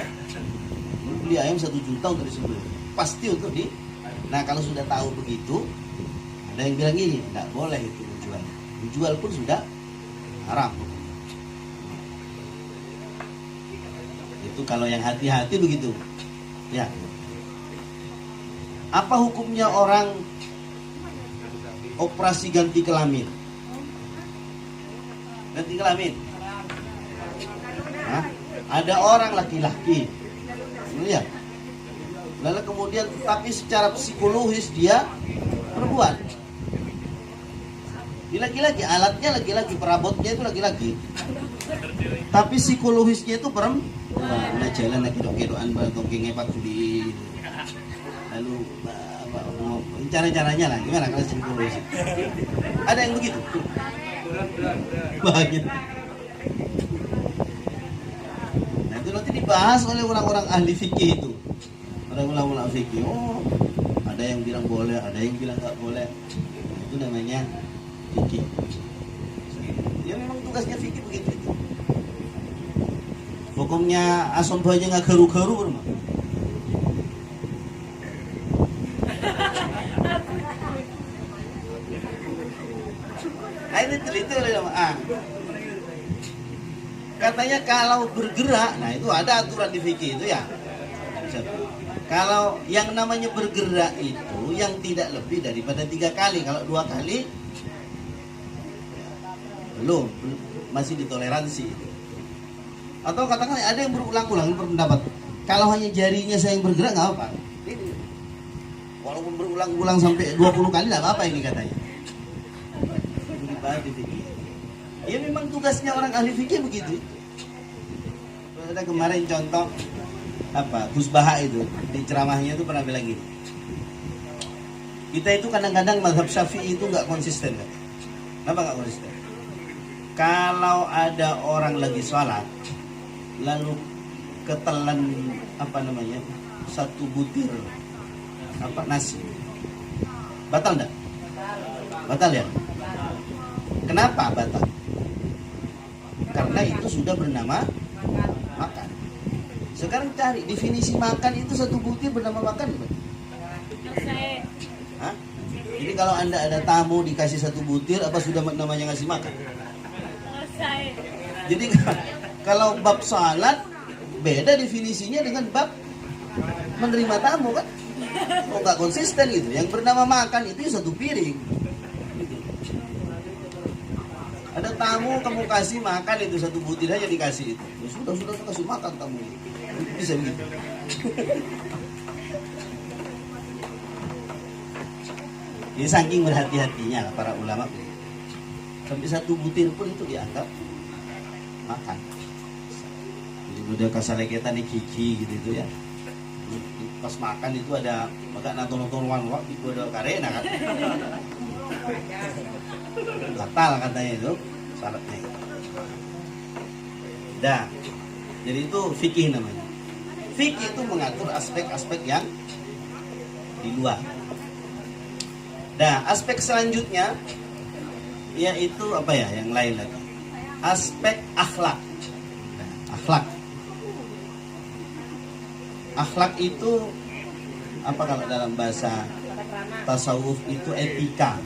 beli ayam 1 juta untuk disembelih, pasti untuk di. Nah, kalau sudah tahu begitu, ada yang bilang gini, tidak boleh itu dijual pun sudah haram. Itu kalau yang hati-hati begitu. Ya. Apa hukumnya orang operasi ganti kelamin? Ganti kelamin? Hah? Ada orang laki-laki, ya, lalu kemudian tapi secara psikologis dia perempuan. Di laki-laki, alatnya laki-laki, perabotnya itu laki-laki, tapi psikologisnya itu perempuan. Nah, jalan lagi dok-dokan baltongking ngepak di, lalu cara-caranya lah gimana kalau psikologis? Ada yang begitu? Bahagia. Nanti dibahas oleh orang-orang ahli fikih itu, orang-orang fikih. Oh, ada yang bilang boleh, ada yang bilang nggak boleh. Itu namanya fikih. Ya memang tugasnya fikih begitu itu. Hukumnya asam aja nggak geru-geru rumah. Nah, ini teliti oleh Nah, katanya kalau bergerak, nah itu ada aturan di fikih itu ya. Kalau yang namanya bergerak itu yang tidak lebih daripada 3 kali. Kalau 2 kali belum, masih ditoleransi. Atau katakan ada yang berulang-ulang berpendapat, kalau hanya jarinya saya yang bergerak nggak apa. Walaupun berulang-ulang sampai 20 kali nggak apa-apa ini katanya. Itu dibahas di fikih. Ya memang tugasnya orang ahli fikih begitu. Ada kemarin contoh Gus Baha itu di ceramahnya itu pernah bilang gini, kita itu kadang-kadang mazhab Syafi'i itu nggak konsisten kan? Kenapa nggak konsisten? Kalau ada orang lagi sholat lalu ketelan satu butir nasi, batal enggak? Batal ya? Kenapa batal? Karena itu sudah bernama makan. Sekarang cari definisi makan itu satu butir bernama makan. Hah? Jadi kalau Anda ada tamu dikasih satu butir, apa sudah namanya ngasih makan? Jadi kalau bab salat beda definisinya dengan bab menerima tamu kan? Oh nggak konsisten gitu. Yang bernama makan itu satu piring. Ada tamu kamu kasih makan itu satu butir aja dikasih itu. Ya sudah kasih makan tamu. Bisa begitu. Jadi saking berhati-hatinya para ulama sampai satu butir pun itu dianggap makan. Jadi udah kasaleketan di kiki gitu ya. Pas makan itu ada maka nonton wak itu ada karena kan. Batal katanya itu salatnya. Dah. Jadi itu fikih namanya. Fikih itu mengatur aspek-aspek yang di luar. Nah, aspek selanjutnya yaitu apa ya? Yang lain lagi. Aspek akhlak. Nah, akhlak. Akhlak itu apa kalau dalam bahasa tasawuf itu etika.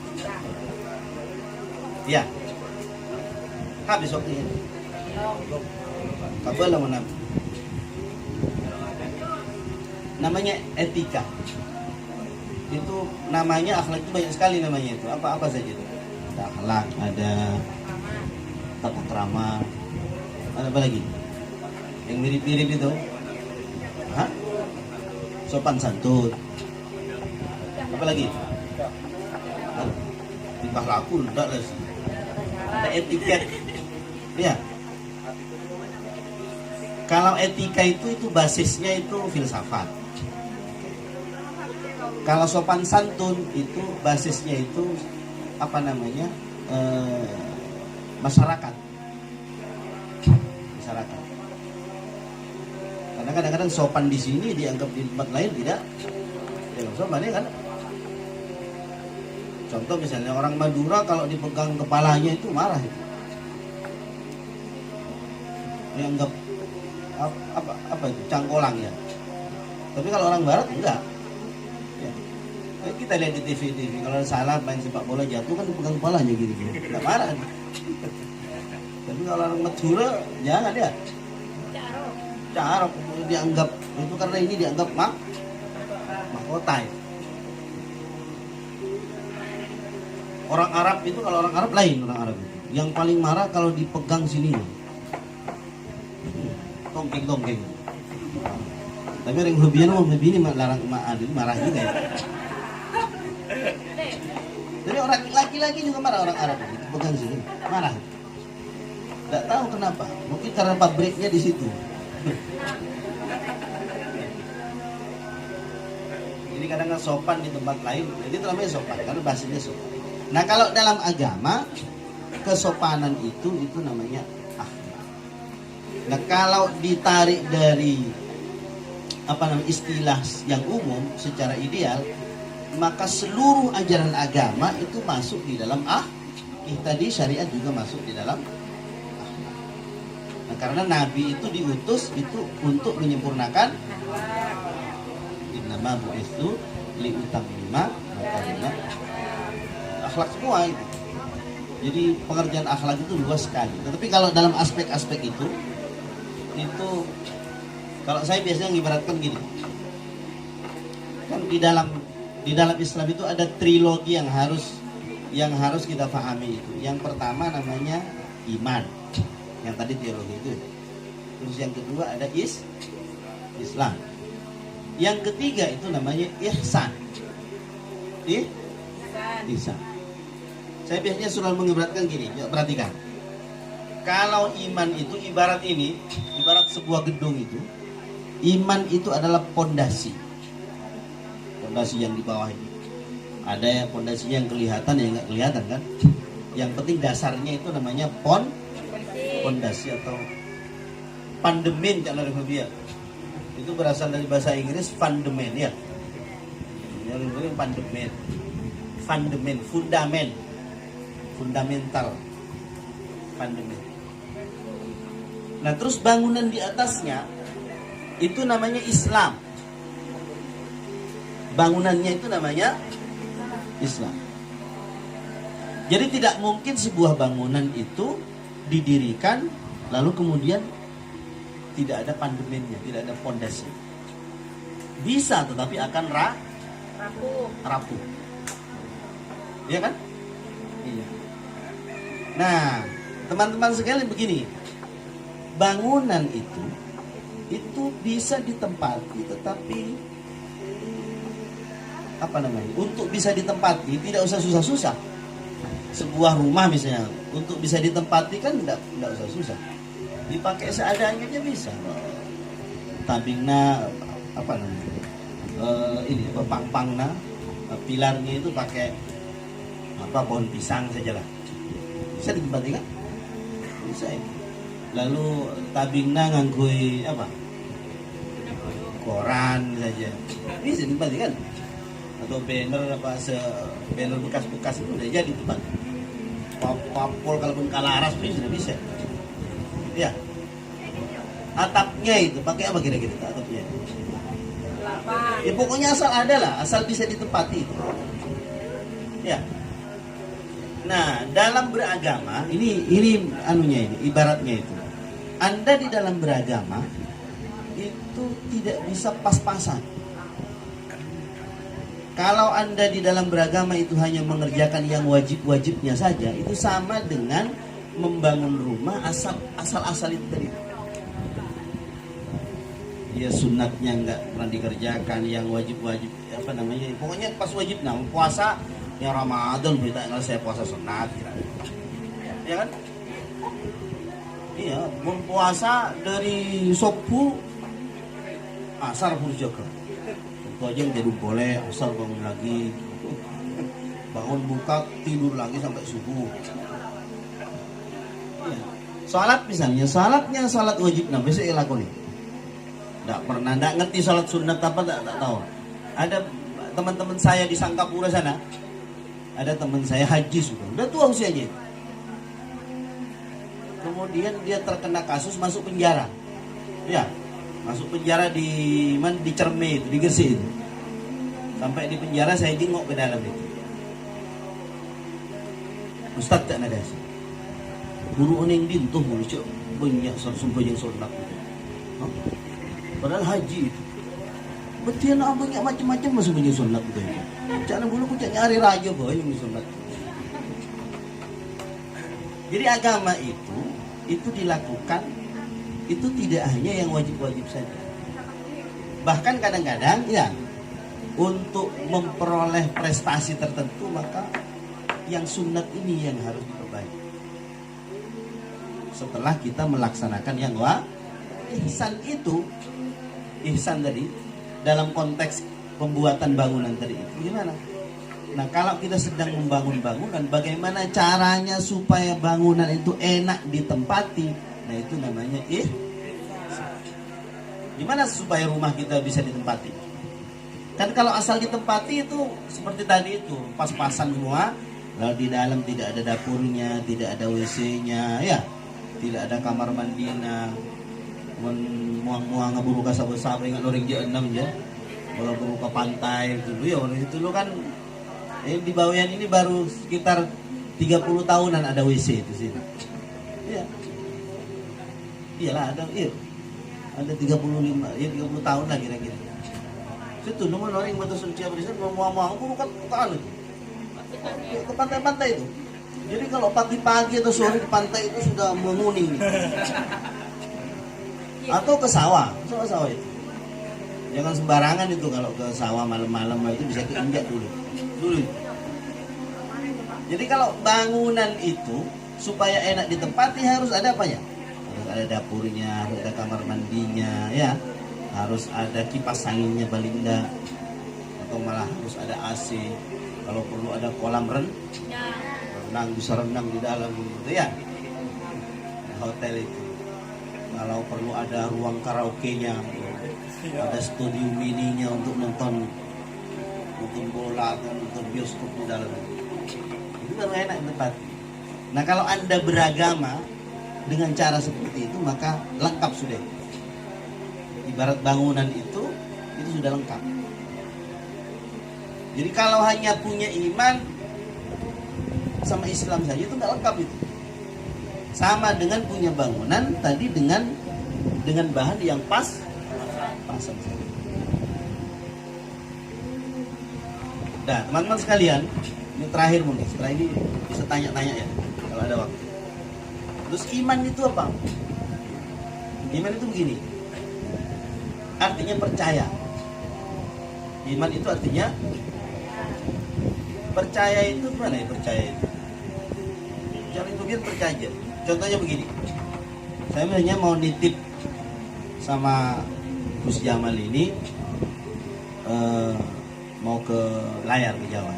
Ya. Habis waktunya. Kabel mana? Namanya etika. Itu namanya akhlak itu banyak sekali namanya itu. Apa saja itu? Ada akhlak, ada tata krama, ada apa lagi? Yang mirip-mirip itu? Hah? Sopan santun. Apa lagi? Tingkah laku enggak lah sih. Ada etiket. Ya. Kalau etika itu basisnya itu filsafat. Kalau sopan santun itu basisnya itu masyarakat. Karena kadang-kadang sopan di sini dianggap di tempat lain tidak sopan ya kan. Contoh misalnya orang Madura kalau dipegang kepalanya itu marah itu. Dianggap apa itu cangkolang ya. Tapi kalau orang Barat enggak. Ya. Kita lihat di TV kalau salah main sepak bola jatuh kan dipegang kepalanya gitu. Enggak marah. Tapi kalau orang Madura jangan ya. Carok dianggap itu karena ini dianggap mahkota ya. Orang Arab itu kalau orang Arab lain orang Arab itu. Yang paling marah kalau dipegang sini. Tongking. Tapi orang lebih ini larang marah juga ya. Jadi orang laki-laki juga marah orang Arab itu pegang sini marah. Tidak tahu kenapa. Mungkin karena pabriknya di situ. Jadi kadang-kadang sopan di tempat lain. Jadi itu namanya sopan karena bahasanya sopan. Nah kalau dalam agama kesopanan itu namanya akhlak. Nah kalau ditarik dari istilah yang umum secara ideal, maka seluruh ajaran agama itu masuk di dalam tadi syariat juga masuk di dalam akhlak. Nah, karena Nabi itu diutus itu untuk menyempurnakan innama bu'itsu liutammima makarimah akhlak semua itu. Jadi pengertian akhlak itu luas sekali. Tetapi kalau dalam aspek-aspek itu kalau saya biasanya mengibaratkan gini. Kan di dalam Islam itu ada trilogi yang harus kita pahami itu. Yang pertama namanya iman. Yang tadi teologi itu. Terus yang kedua ada Islam. Yang ketiga itu namanya ihsan. Ihsan. Saya biasanya selalu mengibaratkan gini, ya, perhatikan. Kalau iman itu ibarat sebuah gedung itu, iman itu adalah pondasi. Pondasi yang di bawah ini. Ada yang pondasinya yang kelihatan, yang nggak kelihatan kan? Yang penting dasarnya itu namanya pondasi atau fundament kalau dia. Itu berasal dari bahasa Inggris fundament ya. Yang fundament. Fundamental. Fundament. Nah, terus bangunan di atasnya itu namanya Islam. Bangunannya itu namanya Islam. Jadi tidak mungkin sebuah bangunan itu didirikan lalu kemudian tidak ada fundamennya, tidak ada fondasi. Bisa, tetapi akan rapuh. Iya kan? Iya. Nah, teman-teman sekalian begini. Bangunan itu bisa ditempati, tetapi untuk bisa ditempati tidak usah susah-susah. Sebuah rumah misalnya, untuk bisa ditempati kan tidak usah susah. Dipakai seadanya aja bisa. Tabingna pangpangna, pilarnya itu pakai pohon pisang saja lah. Bisa ditempati kan? Bisa ya. Lalu tabingna nganggui koran saja. Bisa ditempati kan? Atau banner banner bekas-bekas itu udah jadi tempat. Papol kalaupun kalaras pun sudah bisa. Ya. Atapnya itu pakai apa kira-kira atapnya? Ya pokoknya asal ada lah, asal bisa ditempati. Ya. Nah, dalam beragama ini ibaratnya itu. Anda di dalam beragama itu tidak bisa pas-pasan. Kalau Anda di dalam beragama itu hanya mengerjakan yang wajib-wajibnya saja, itu sama dengan membangun rumah asal-asal itu tadi. Ya sunatnya nggak pernah dikerjakan, yang wajib-wajib pokoknya pas wajib puasa yang Ramadan berita kalau saya puasa sunat ya kan? Iya, puasa dari subuh asar harus jaga. Itu aja yang jadi boleh, asal bangun lagi, bangun buka tidur lagi sampai subuh. Ya. Salat misalnya, salat wajib bisa dilakoni. Nggak ngerti salat sunat apa tak tahu. Ada teman-teman saya di Sangkapura sana, ada teman saya haji udah tua usianya. Kemudian dia terkena kasus masuk penjara. Ya. Masuk penjara di Cerme itu, di Gresik itu. Sampai di penjara saya jengok ke dalam itu. Ustaz tak ada sih. Guru oning dintuh mulu cok banyak sumpah yang sunat itu. Padahal haji itu. Betul nak banyak macam-macam masuk banyak sunat itu. Jangan dulu aku nyari raja boy yang sunat. Jadi agama itu dilakukan itu tidak hanya yang wajib-wajib saja. Bahkan kadang-kadang ya untuk memperoleh prestasi tertentu maka yang sunat ini yang harus diperbaiki. Setelah kita melaksanakan yang ihsan tadi dalam konteks pembuatan bangunan tadi itu gimana? Nah, kalau kita sedang membangun bangunan, bagaimana caranya supaya bangunan itu enak ditempati? Nah, itu namanya gimana supaya rumah kita bisa ditempati? Kan kalau asal ditempati itu seperti tadi itu, pas-pasan semua, lalu di dalam tidak ada dapurnya, tidak ada WC-nya, ya, tidak ada kamar mandinya, muang-muang ngaburu ka sabu-sabu ingat orang J6 ya, ngaburu ke pantai dulu ya, orang itu dulu kan di Bawean ini baru sekitar 30 tahunan ada WC itu sini. Iya. Iyalah ada, iya. Ada 35, ya 30 tahun lah kira-kira. Situ nomor orang yang betul siap di sana mau bukan itu. Ke pantai-pantai itu. Jadi kalau pagi-pagi atau sore di pantai itu sudah menguning gitu. Atau ke sawah itu. Jangan sembarangan itu kalau ke sawah malam-malam itu bisa keinjak dulu. Jadi kalau bangunan itu supaya enak ditempati harus ada apa ya? Harus ada dapurnya, harus ada kamar mandinya, ya. Harus ada kipas anginnya paling enggak. Atau malah harus ada AC. Kalau perlu ada kolam renang, bisa renang di dalam gitu ya. Hotel itu. Kalau perlu ada ruang karaoke-nya, ada studio mininya untuk nonton bola atau nonton bioskop di dalam. Itu baru enak tempat. Nah kalau Anda beragama dengan cara seperti itu maka lengkap sudah. Ibarat bangunan itu sudah lengkap. Jadi kalau hanya punya iman sama Islam saja itu nggak lengkap itu. Sama dengan punya bangunan tadi dengan bahan yang pasan saja. Nah teman-teman sekalian, ini terakhir mungkin setelah ini bisa tanya-tanya ya kalau ada waktu. Terus iman itu apa? Iman itu begini. Artinya percaya. Iman itu artinya percaya itu mana ya percaya itu? Jangan itu biar percaya. Contohnya begini. Saya hanya mau nitip sama Gus Jamal ini mau ke layar ke Jawa.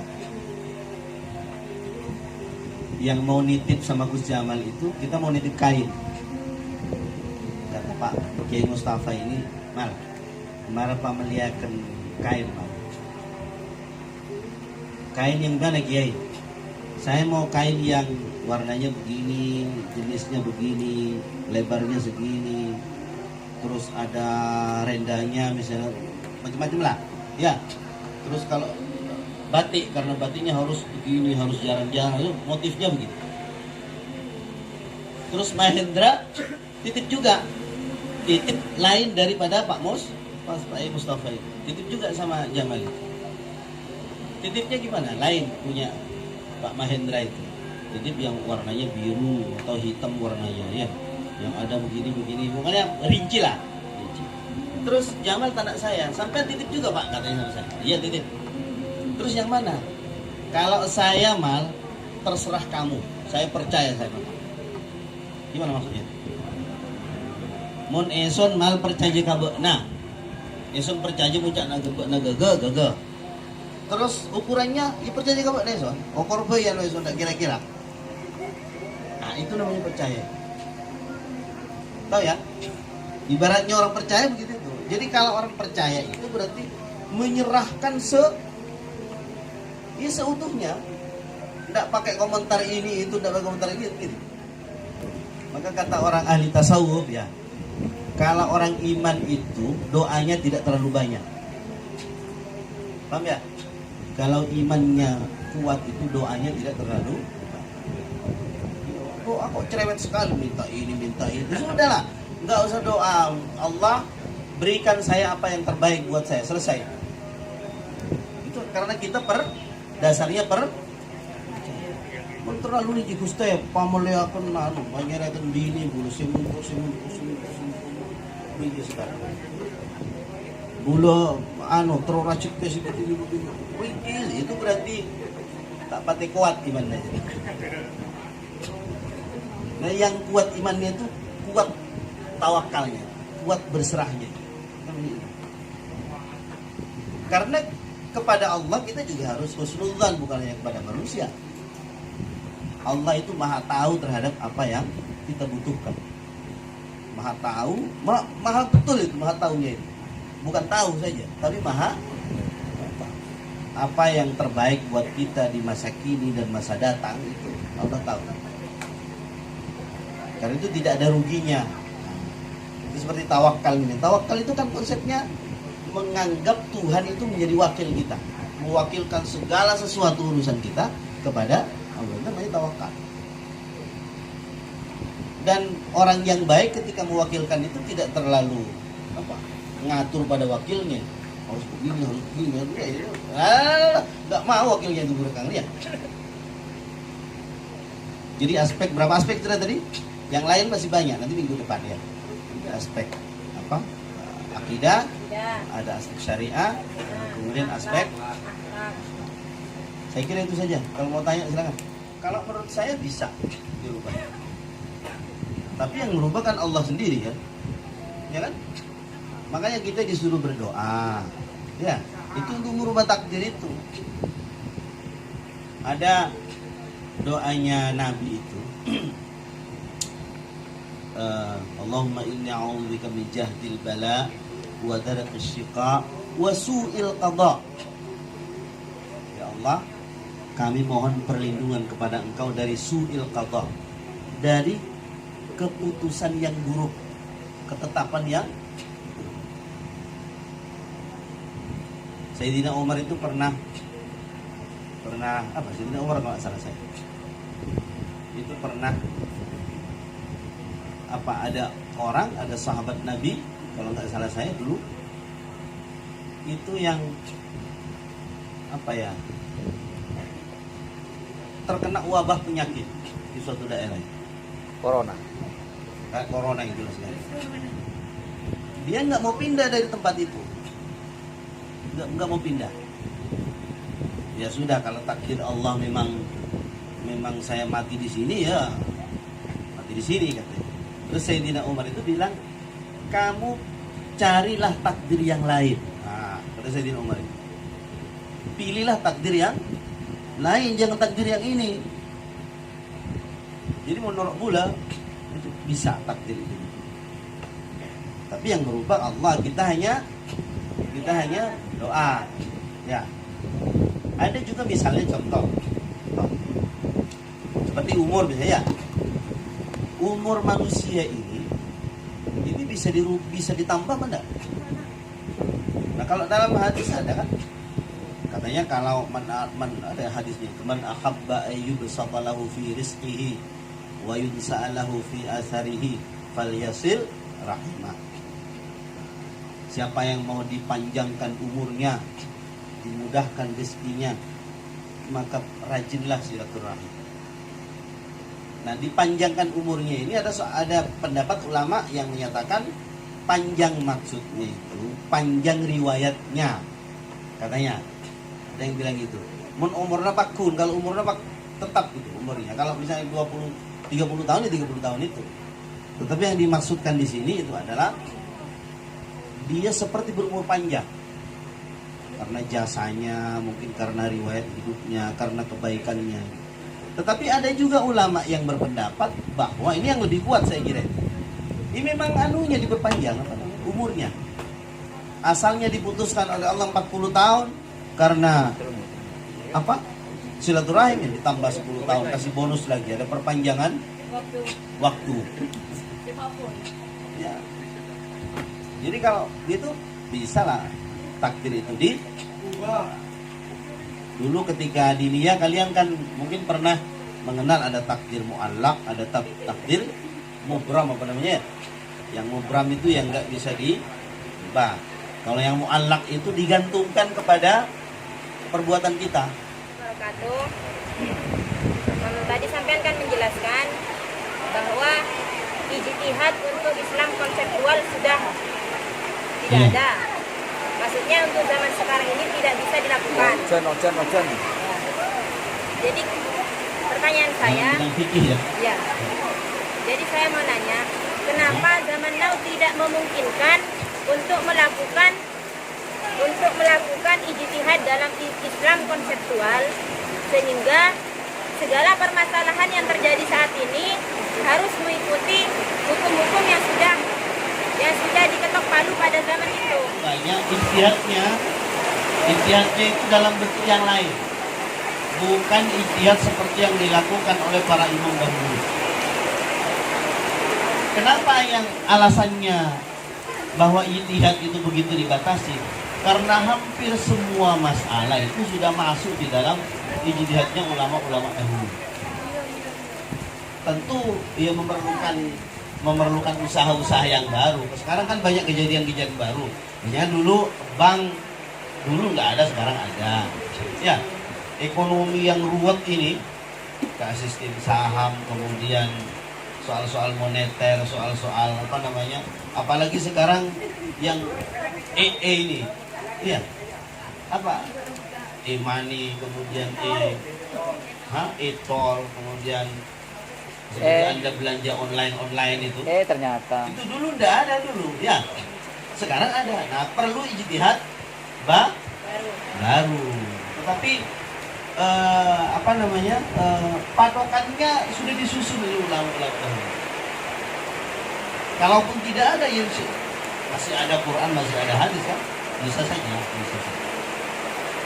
Yang mau nitip sama Gus Jamal itu kita mau nitip kain. Kata Pak Kiai Mustafa ini Mal Pak melihatkan kain Mal. Kain yang mana Kiai? Saya mau kain yang warnanya begini, jenisnya begini, lebarnya segini, terus ada rendahnya misalnya macam-macam lah, ya. Terus kalau batik karena batiknya harus begini, harus jarang-jarang, motifnya begitu. Terus Mahendra titip juga, titip lain daripada Pak Mustafa itu, titip juga sama Jamal itu. Titipnya gimana? Lain punya Pak Mahendra itu. Titip yang warnanya biru atau hitam warnanya ya. Yang ada begini-begini. Pokoknya rinci lah. Rinci. Terus Jamal tanda saya, sampai titip juga Pak katanya sama saya. Iya titip. Terus yang mana? Kalau saya Mal, terserah kamu. Saya percaya saya Mal. Gimana maksudnya? Mon eson Mal percaya kabe. Nah, eson percaya muncak gaga. Terus ukurannya dipercaya kamu nih so, okor bayan so tak kira-kira. Nah itu namanya percaya. Tahu ya? Ibaratnya orang percaya begitu tuh. Jadi kalau orang percaya itu berarti menyerahkan seutuhnya. Tidak pakai komentar ini itu, tidak pakai komentar ini gitu. Maka kata orang ahli tasawuf ya, kalau orang iman itu doanya tidak terlalu banyak. Paham ya? Kalau imannya kuat itu doanya tidak terlalu. Oh, aku cerewet sekali minta ini minta itu. Sudahlah, nggak usah doa. Allah berikan saya apa yang terbaik buat saya. Selesai. Itu karena kita dasarnya terlalu nih Gusti pameliakan manu panjarakan dini bulu simun begini sekarang. Bulu teroracik ke seperti itu berarti tak pati kuat imannya. Nah yang kuat imannya itu kuat tawakalnya, kuat berserahnya. Karena kepada Allah kita juga harus husnudzan bukan hanya kepada manusia. Allah itu maha tahu terhadap apa yang kita butuhkan. Maha tahu, maha betul itu maha tahunya itu. Bukan tahu saja, tapi maha apa yang terbaik buat kita di masa kini dan masa datang itu Allah tahu. Karena itu tidak ada ruginya. Itu seperti tawakal ini. Tawakal itu kan konsepnya menganggap Tuhan itu menjadi wakil kita, mewakilkan segala sesuatu urusan kita kepada Allah. namanya tawakal. Dan orang yang baik ketika mewakilkan itu tidak terlalu ngatur pada wakilnya. Harus begini, harus begini, harus begini. Nggak mau wakilnya itu berkang dia. Jadi berapa aspek itu tadi? Yang lain masih banyak, nanti minggu depan ya. Aspek akidah, ada aspek syariah, kemudian aspek. Saya kira itu saja. Kalau mau tanya silakan. Kalau menurut saya bisa dirubah. Tapi yang merubah kan Allah sendiri kan, ya kan? Makanya kita disuruh berdoa, ya. Itu untuk merubah takdir itu. Ada doanya Nabi itu. Allahumma inni a'udzubika min jahdil bala wa daraqis syiqa wa su'il qada. Ya Allah, kami mohon perlindungan kepada Engkau dari su'il qada, dari keputusan yang buruk, ketetapan yang Sayyidina Umar itu pernah Sayyidina Umar kalau salah saya itu pernah ada sahabat Nabi kalau nggak salah saya dulu itu yang terkena wabah penyakit di suatu daerah. Corona. Kayak corona itu lah sekali. Dia nggak mau pindah dari tempat itu, nggak mau pindah. Ya sudah, kalau takdir Allah memang saya mati di sini ya mati di sini katanya. Terus Sayyidina Umar itu bilang, kamu carilah takdir yang lain. Nah, kata Sayyidina Umar itu, pilihlah takdir yang lain, jangan takdir yang ini. Jadi menurut mula itu bisa takdir itu. Tapi yang berubah Allah, kita hanya doa. Ya. Ada juga misalnya contoh. Seperti umur misalnya. Umur manusia ini bisa ditambah enggak? Nah, kalau dalam hadis ada kan? Katanya kalau ada hadisnya, man ahabba ayyubsata lahu fi rizqihi wa yunsa'alahu fi atharihi falyasil rahimah. Siapa yang mau dipanjangkan umurnya, dimudahkan rezekinya, maka rajinlah silaturahim. Nah, dipanjangkan umurnya ini ada pendapat ulama yang menyatakan panjang maksudnya itu panjang riwayatnya. Katanya ada yang bilang gitu. Mun umurna pakun, kalau umurna tetap gitu umurnya. Kalau misalnya 30 tahun ya 30 tahun itu. Tetapi yang dimaksudkan di sini itu adalah dia seperti berumur panjang. Karena jasanya, mungkin karena riwayat hidupnya, karena kebaikannya. Tetapi ada juga ulama yang berpendapat bahwa ini yang lebih kuat saya kira. Ini memang anunya diperpanjang umurnya. Asalnya diputuskan oleh Allah 40 tahun karena silaturahim yang ditambah 10 tahun, kasih bonus lagi, ada perpanjangan waktu. Ya. Jadi kalau gitu bisa lah takdir itu dulu ketika di dunia kalian kan mungkin pernah mengenal ada takdir mu'allaq, ada takdir mubram yang mubram itu yang nggak bisa diubah. Kalau yang mu'allaq itu digantungkan kepada perbuatan kita. Tadi sampean kan menjelaskan bahwa ijtihad untuk Islam konseptual sudah tidak ada. Maksudnya untuk zaman sekarang ini tidak bisa dilakukan. Ojan. Jadi pertanyaan saya, ya. Jadi saya mau nanya, kenapa zaman now tidak memungkinkan untuk melakukan ijtihad dalam Islam konseptual sehingga segala permasalahan yang terjadi saat ini harus mengikuti hukum-hukum yang sudah diketok palu pada zaman itu. Banyak ijtihadnya itu dalam bentuk yang lain, bukan ijtihad seperti yang dilakukan oleh para imam dahulu. Kenapa yang alasannya bahwa ijtihad itu begitu dibatasi? Karena hampir semua masalah itu sudah masuk di dalam ijtihadnya ulama-ulama dahulu. tentu ya memerlukan usaha-usaha yang baru. Sekarang kan banyak kejadian-kejadian baru. Misalnya dulu bank dulu nggak ada, sekarang ada. Ya, ekonomi yang ruwet ini, kayak sistem saham, kemudian soal-soal moneter, soal-soal apa namanya, apalagi sekarang yang ini, iya, apa, e-money, kemudian e-tol, kemudian Anda belanja online itu. Ternyata. Itu dulu nggak ada dulu, ya. Sekarang ada. Nah, perlu ijtihad baru. Tetapi apa namanya? Patokannya sudah disusun oleh ulama-ulama. Kalaupun tidak ada, ya masih ada Quran, masih ada hadis kan? Bisa saja.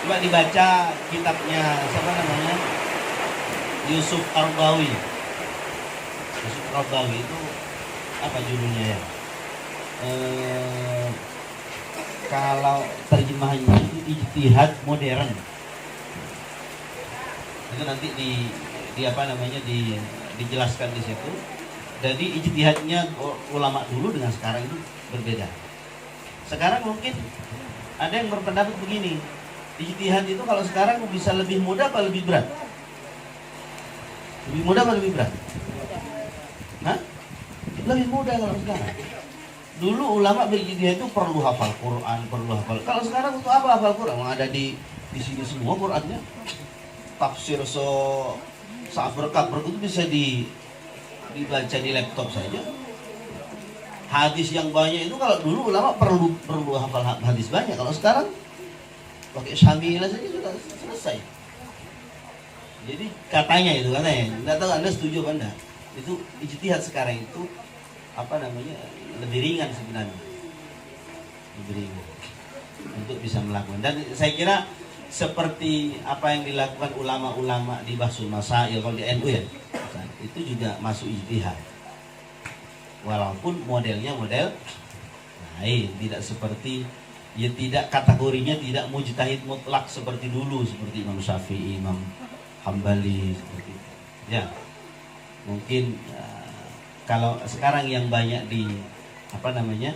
Coba dibaca kitabnya siapa namanya? Yusuf Qaradawi. Yusuf Qaradawi itu apa judulnya ya? Kalau terjemahannya itu ijtihad modern. Itu nanti di apa namanya dijelaskan di situ. Jadi ijtihadnya ulama dulu dengan sekarang itu berbeda. Sekarang mungkin ada yang berpendapat begini, ijtihad itu kalau sekarang bisa lebih mudah apa lebih berat? Lebih mudah apa lebih berat? Hah? Lebih mudah kalau sekarang. Dulu ulama berijtihad itu perlu hafal Quran, perlu hafal. Kalau sekarang untuk apa hafal Quran? Ada di sini semua Qurannya. Tafsir berkat itu bisa dibaca di laptop saja. Hadis yang banyak itu kalau dulu ulama perlu hafal hadis banyak. Kalau sekarang pakai syamilah saja sudah selesai. Jadi katanya, nggak tahu Anda setuju apa enggak? Itu ijtihad sekarang itu apa namanya, lebih ringan sebenarnya, lebih ringan untuk bisa melakukan. Dan saya kira seperti apa yang dilakukan ulama-ulama di Bahsul Masail kalau di NU ya, itu juga masuk ijtihad. Walaupun modelnya model lain, tidak seperti, ya tidak, kategorinya tidak mujtahid mutlak seperti dulu, seperti Imam Syafi'i, Imam Hambali seperti itu. Ya, mungkin kalau sekarang yang banyak di apa namanya,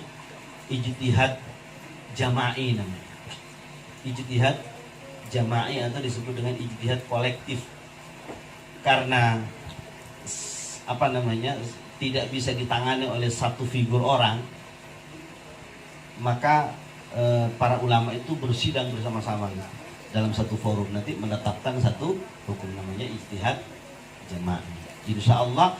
ijtihad jama'i namanya. Ijtihad jama'i atau disebut dengan ijtihad kolektif. Karena apa namanya, tidak bisa ditangani oleh satu figur orang, maka para ulama itu bersidang bersama-sama gitu, dalam satu forum, nanti menetapkan satu hukum, namanya ijtihad jama'i. Insya Allah,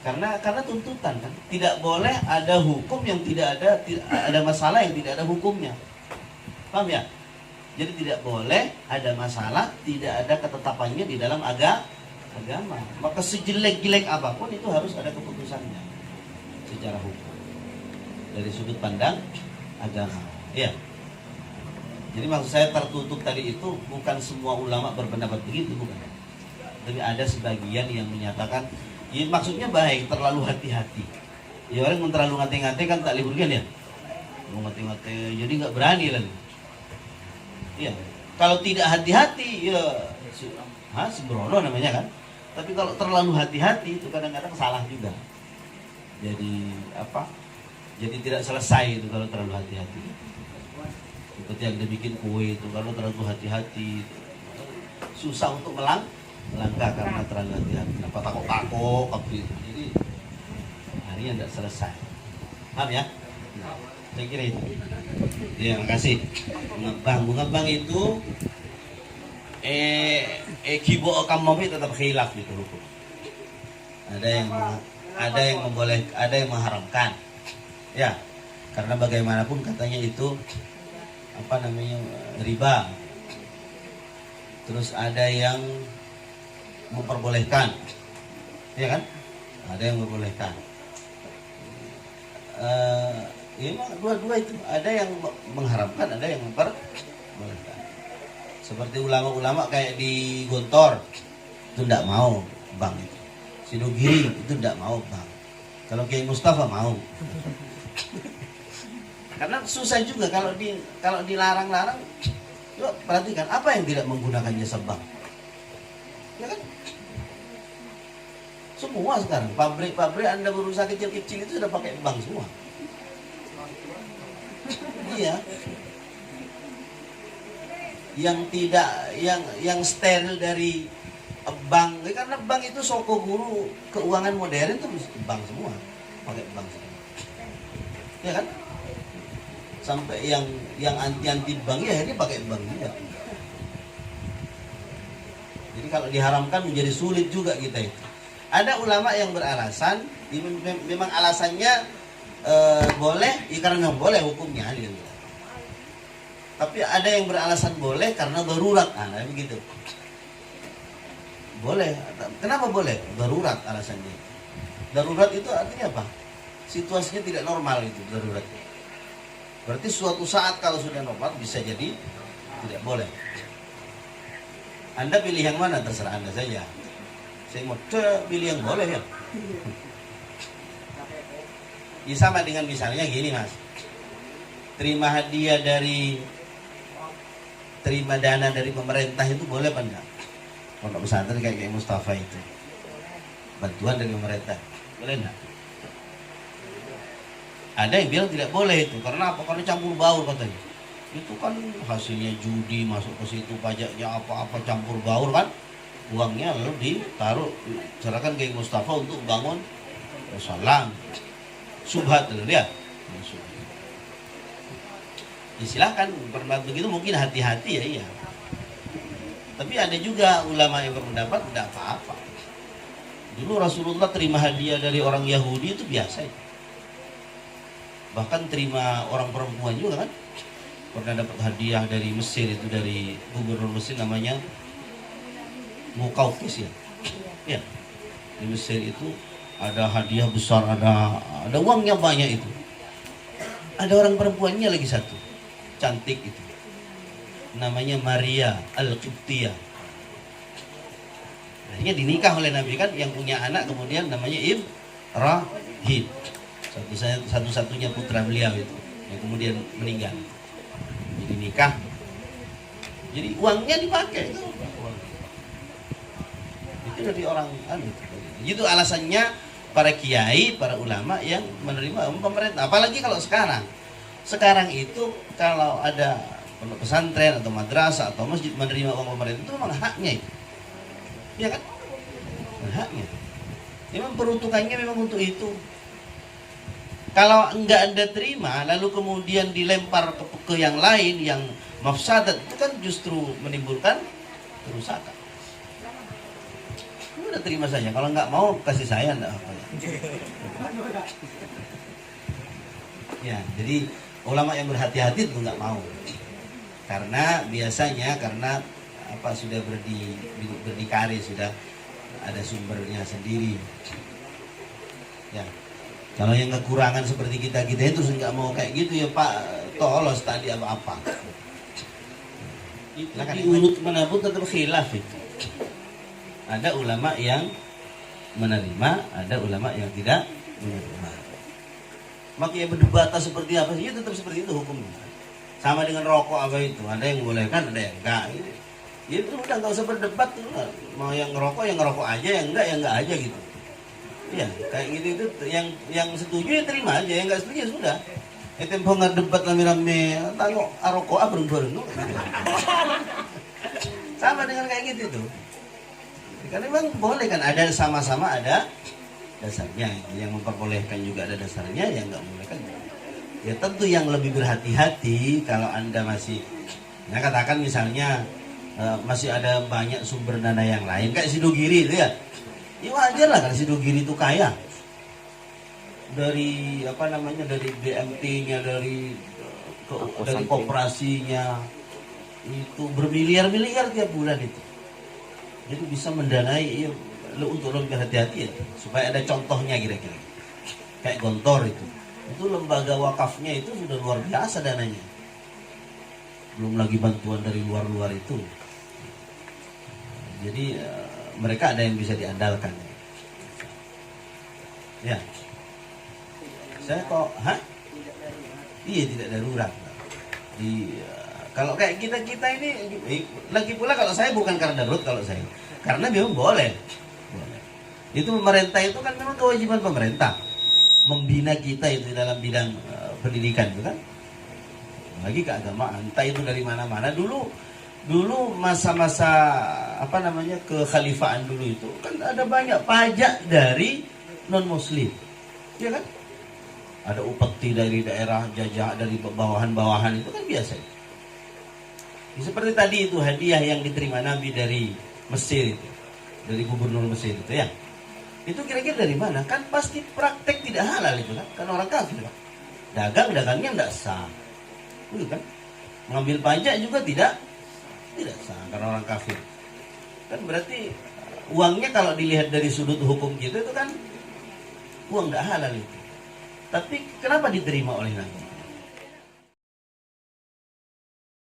karena tuntutan kan, tidak boleh ada hukum yang tidak ada masalah yang tidak ada hukumnya, paham ya? Jadi tidak boleh ada masalah tidak ada ketetapannya di dalam agama. Maka sejelek-jelek apapun itu harus ada keputusannya secara hukum dari sudut pandang agama. Ya. Jadi maksud saya tertutup tadi itu bukan semua ulama berpendapat begitu, bukan. Tapi ada sebagian yang menyatakan, ya maksudnya baik, terlalu hati-hati. Ya orang yang terlalu ngate-ngate kan tak liburkan ya. Mau ngate-ngate jadi nggak berani lagi. Iya. Kalau tidak hati-hati ya sembrono namanya kan. Tapi kalau terlalu hati-hati itu kadang-kadang salah juga. Jadi apa? Jadi tidak selesai itu kalau terlalu hati-hati. Seperti yang dibikin kue itu, kalau terlalu hati-hati susah untuk melangkah karena terlalu hati-hati. Apa takut waktu itu. Jadi harinya tidak selesai. Paham ya? Saya kira itu. Ya, makasih. Bunga bang itu kibo kamomi tetap khilaf gitu hukum. Ada yang memboleh, ada yang mengharamkan. Ya, karena bagaimanapun katanya itu apa namanya, riba. Terus ada yang memperbolehkan, ya kan? Ada yang memperbolehkan. Ya dua-dua itu, ada yang mengharamkan, ada yang memperbolehkan. Seperti ulama-ulama kayak di Gontor itu tidak mau bang itu. Sinogiri itu tidak mau bang. Kalau Kiai Mustafa mau. Karena susah juga kalau dilarang-larang. Yuk perhatikan apa yang tidak menggunakan jasa bank. Ya kan? Semua sekarang pabrik-pabrik Anda berusaha kecil-kecil itu sudah pakai bank semua. Iya. Yang tidak, yang steril dari bank, karena bank itu soko guru keuangan modern itu bank semua, pakai bank semua. Ya kan? Sampai yang anti bank ya ini pakai bank juga. Jadi kalau diharamkan menjadi sulit juga kita itu. Ada ulama yang beralasan, memang alasannya boleh, ya karena memang boleh hukumnya. Gitu. Tapi ada yang beralasan boleh karena darurat, begitu. Boleh, kenapa boleh? Darurat alasannya. Darurat itu artinya apa? Situasinya tidak normal itu darurat. Berarti suatu saat kalau sudah normal bisa jadi tidak boleh. Anda pilih yang mana terserah Anda saja. Saya mau pilih yang boleh ya. Ya sama dengan misalnya gini Mas. Terima dana dari pemerintah itu boleh apa enggak? Pondok pesantren kayak Mustafa itu. Bantuan dari pemerintah. Boleh enggak? Ada yang bilang tidak boleh itu. Karena apa? Karena campur baur katanya. Itu kan hasilnya judi, masuk ke situ, pajaknya apa-apa campur baur kan. Uangnya lalu ditaruh, serahkan ke Mustafa untuk bangun salam. Subhat dulu dia. Silahkan berbuat begitu, mungkin hati-hati ya iya. Tapi ada juga ulama yang berpendapat tidak apa-apa. Dulu Rasulullah terima hadiah dari orang Yahudi itu biasa ya. Bahkan terima orang perempuan juga kan. Pernah dapat hadiah dari Mesir itu, dari gubernur Mesir namanya Mukaukis ya. Ya. Di Mesir itu ada hadiah besar, ada uangnya banyak itu. Ada orang perempuannya lagi satu. Cantik itu. Namanya Maria Al-Qibtiyah. Akhirnya dinikah oleh Nabi kan, yang punya anak kemudian namanya Ibrahim. Satu-satunya putra beliau itu yang kemudian meninggal. Jadi nikah. Jadi uangnya dipakai. Itu dari orang itu alasannya para kiai, para ulama yang menerima pemerintah. Apalagi kalau sekarang. Sekarang itu kalau ada pondok pesantren atau madrasah atau masjid menerima uang pemerintah itu memang haknya itu. Ya kan? Haknya. Memang peruntukannya memang untuk itu. Kalau enggak Anda terima lalu kemudian dilempar ke yang lain yang mafsadat, itu kan justru menimbulkan kerusakan. Udah terima saja, kalau enggak mau kasih saya enggak apa ya. Ya, jadi ulama yang berhati-hati itu enggak mau. Karena biasanya sudah berdikari, sudah ada sumbernya sendiri. Ya. Kalau yang kekurangan seperti kita itu nggak mau kayak gitu ya Pak, tolos tadi apa-apa. Diurut manapun tetap khilaf itu. Ada ulama yang menerima, ada ulama yang tidak menerima. Makanya berdebat seperti apa sih, tetap seperti itu hukumnya. Sama dengan rokok apa itu, ada yang bolehkan, ada yang enggak. Ya itu udah nggak usah berdebat tuh. Mau yang ngerokok aja, yang enggak aja gitu. Ya, kayak gitu itu yang setuju ya terima aja, yang nggak setuju ya sudah. Tempo ngedebat rame-rame, tangok rokok bareng-bareng. Sama dengan kayak gitu tuh. Karena memang boleh kan, ada sama-sama ada dasarnya. Yang memperbolehkan juga ada dasarnya, yang nggak membolehkan. Ya tentu yang lebih berhati-hati kalau Anda masih, ya katakan misalnya masih ada banyak sumber dana yang lain kayak Sidogiri itu ya. Ya wajar lah kan Sidogiri itu kaya. Dari dari BMT-nya, dari koperasinya itu bermiliar-miliar tiap bulan itu. Jadi bisa mendanai untuk lebih hati-hati ya, supaya ada contohnya kira-kira. Kayak Gontor itu lembaga wakafnya itu sudah luar biasa dananya. Belum lagi bantuan dari luar-luar itu. Jadi mereka ada yang bisa diandalkan. Ya. Saya kok, iya tidak darurat. Kalau kayak kita ini, lagi pula kalau saya bukan karena darurat kalau saya, karena memang boleh. Itu pemerintah itu kan memang kewajiban pemerintah membina kita itu dalam bidang pendidikan itu kan. Lagi keagamaan, entah itu dari mana-mana. Dulu masa-masa apa namanya kekhalifaan dulu itu kan ada banyak pajak dari non muslim, ya kan? Ada upeti dari daerah jajah, dari bawahan-bawahan, itu kan biasa. Seperti tadi itu hadiah yang diterima Nabi dari Mesir itu, dari gubernur Mesir itu ya. Itu kira-kira dari mana? Kan pasti praktek tidak halal itu kan orang kafir kan. Dagangnya tidak sah. Itu kan. Mengambil pajak juga tidak sah karena orang kafir. Kan berarti uangnya kalau dilihat dari sudut hukum kita itu kan uang tidak halal itu. Tapi kenapa diterima oleh Nabi?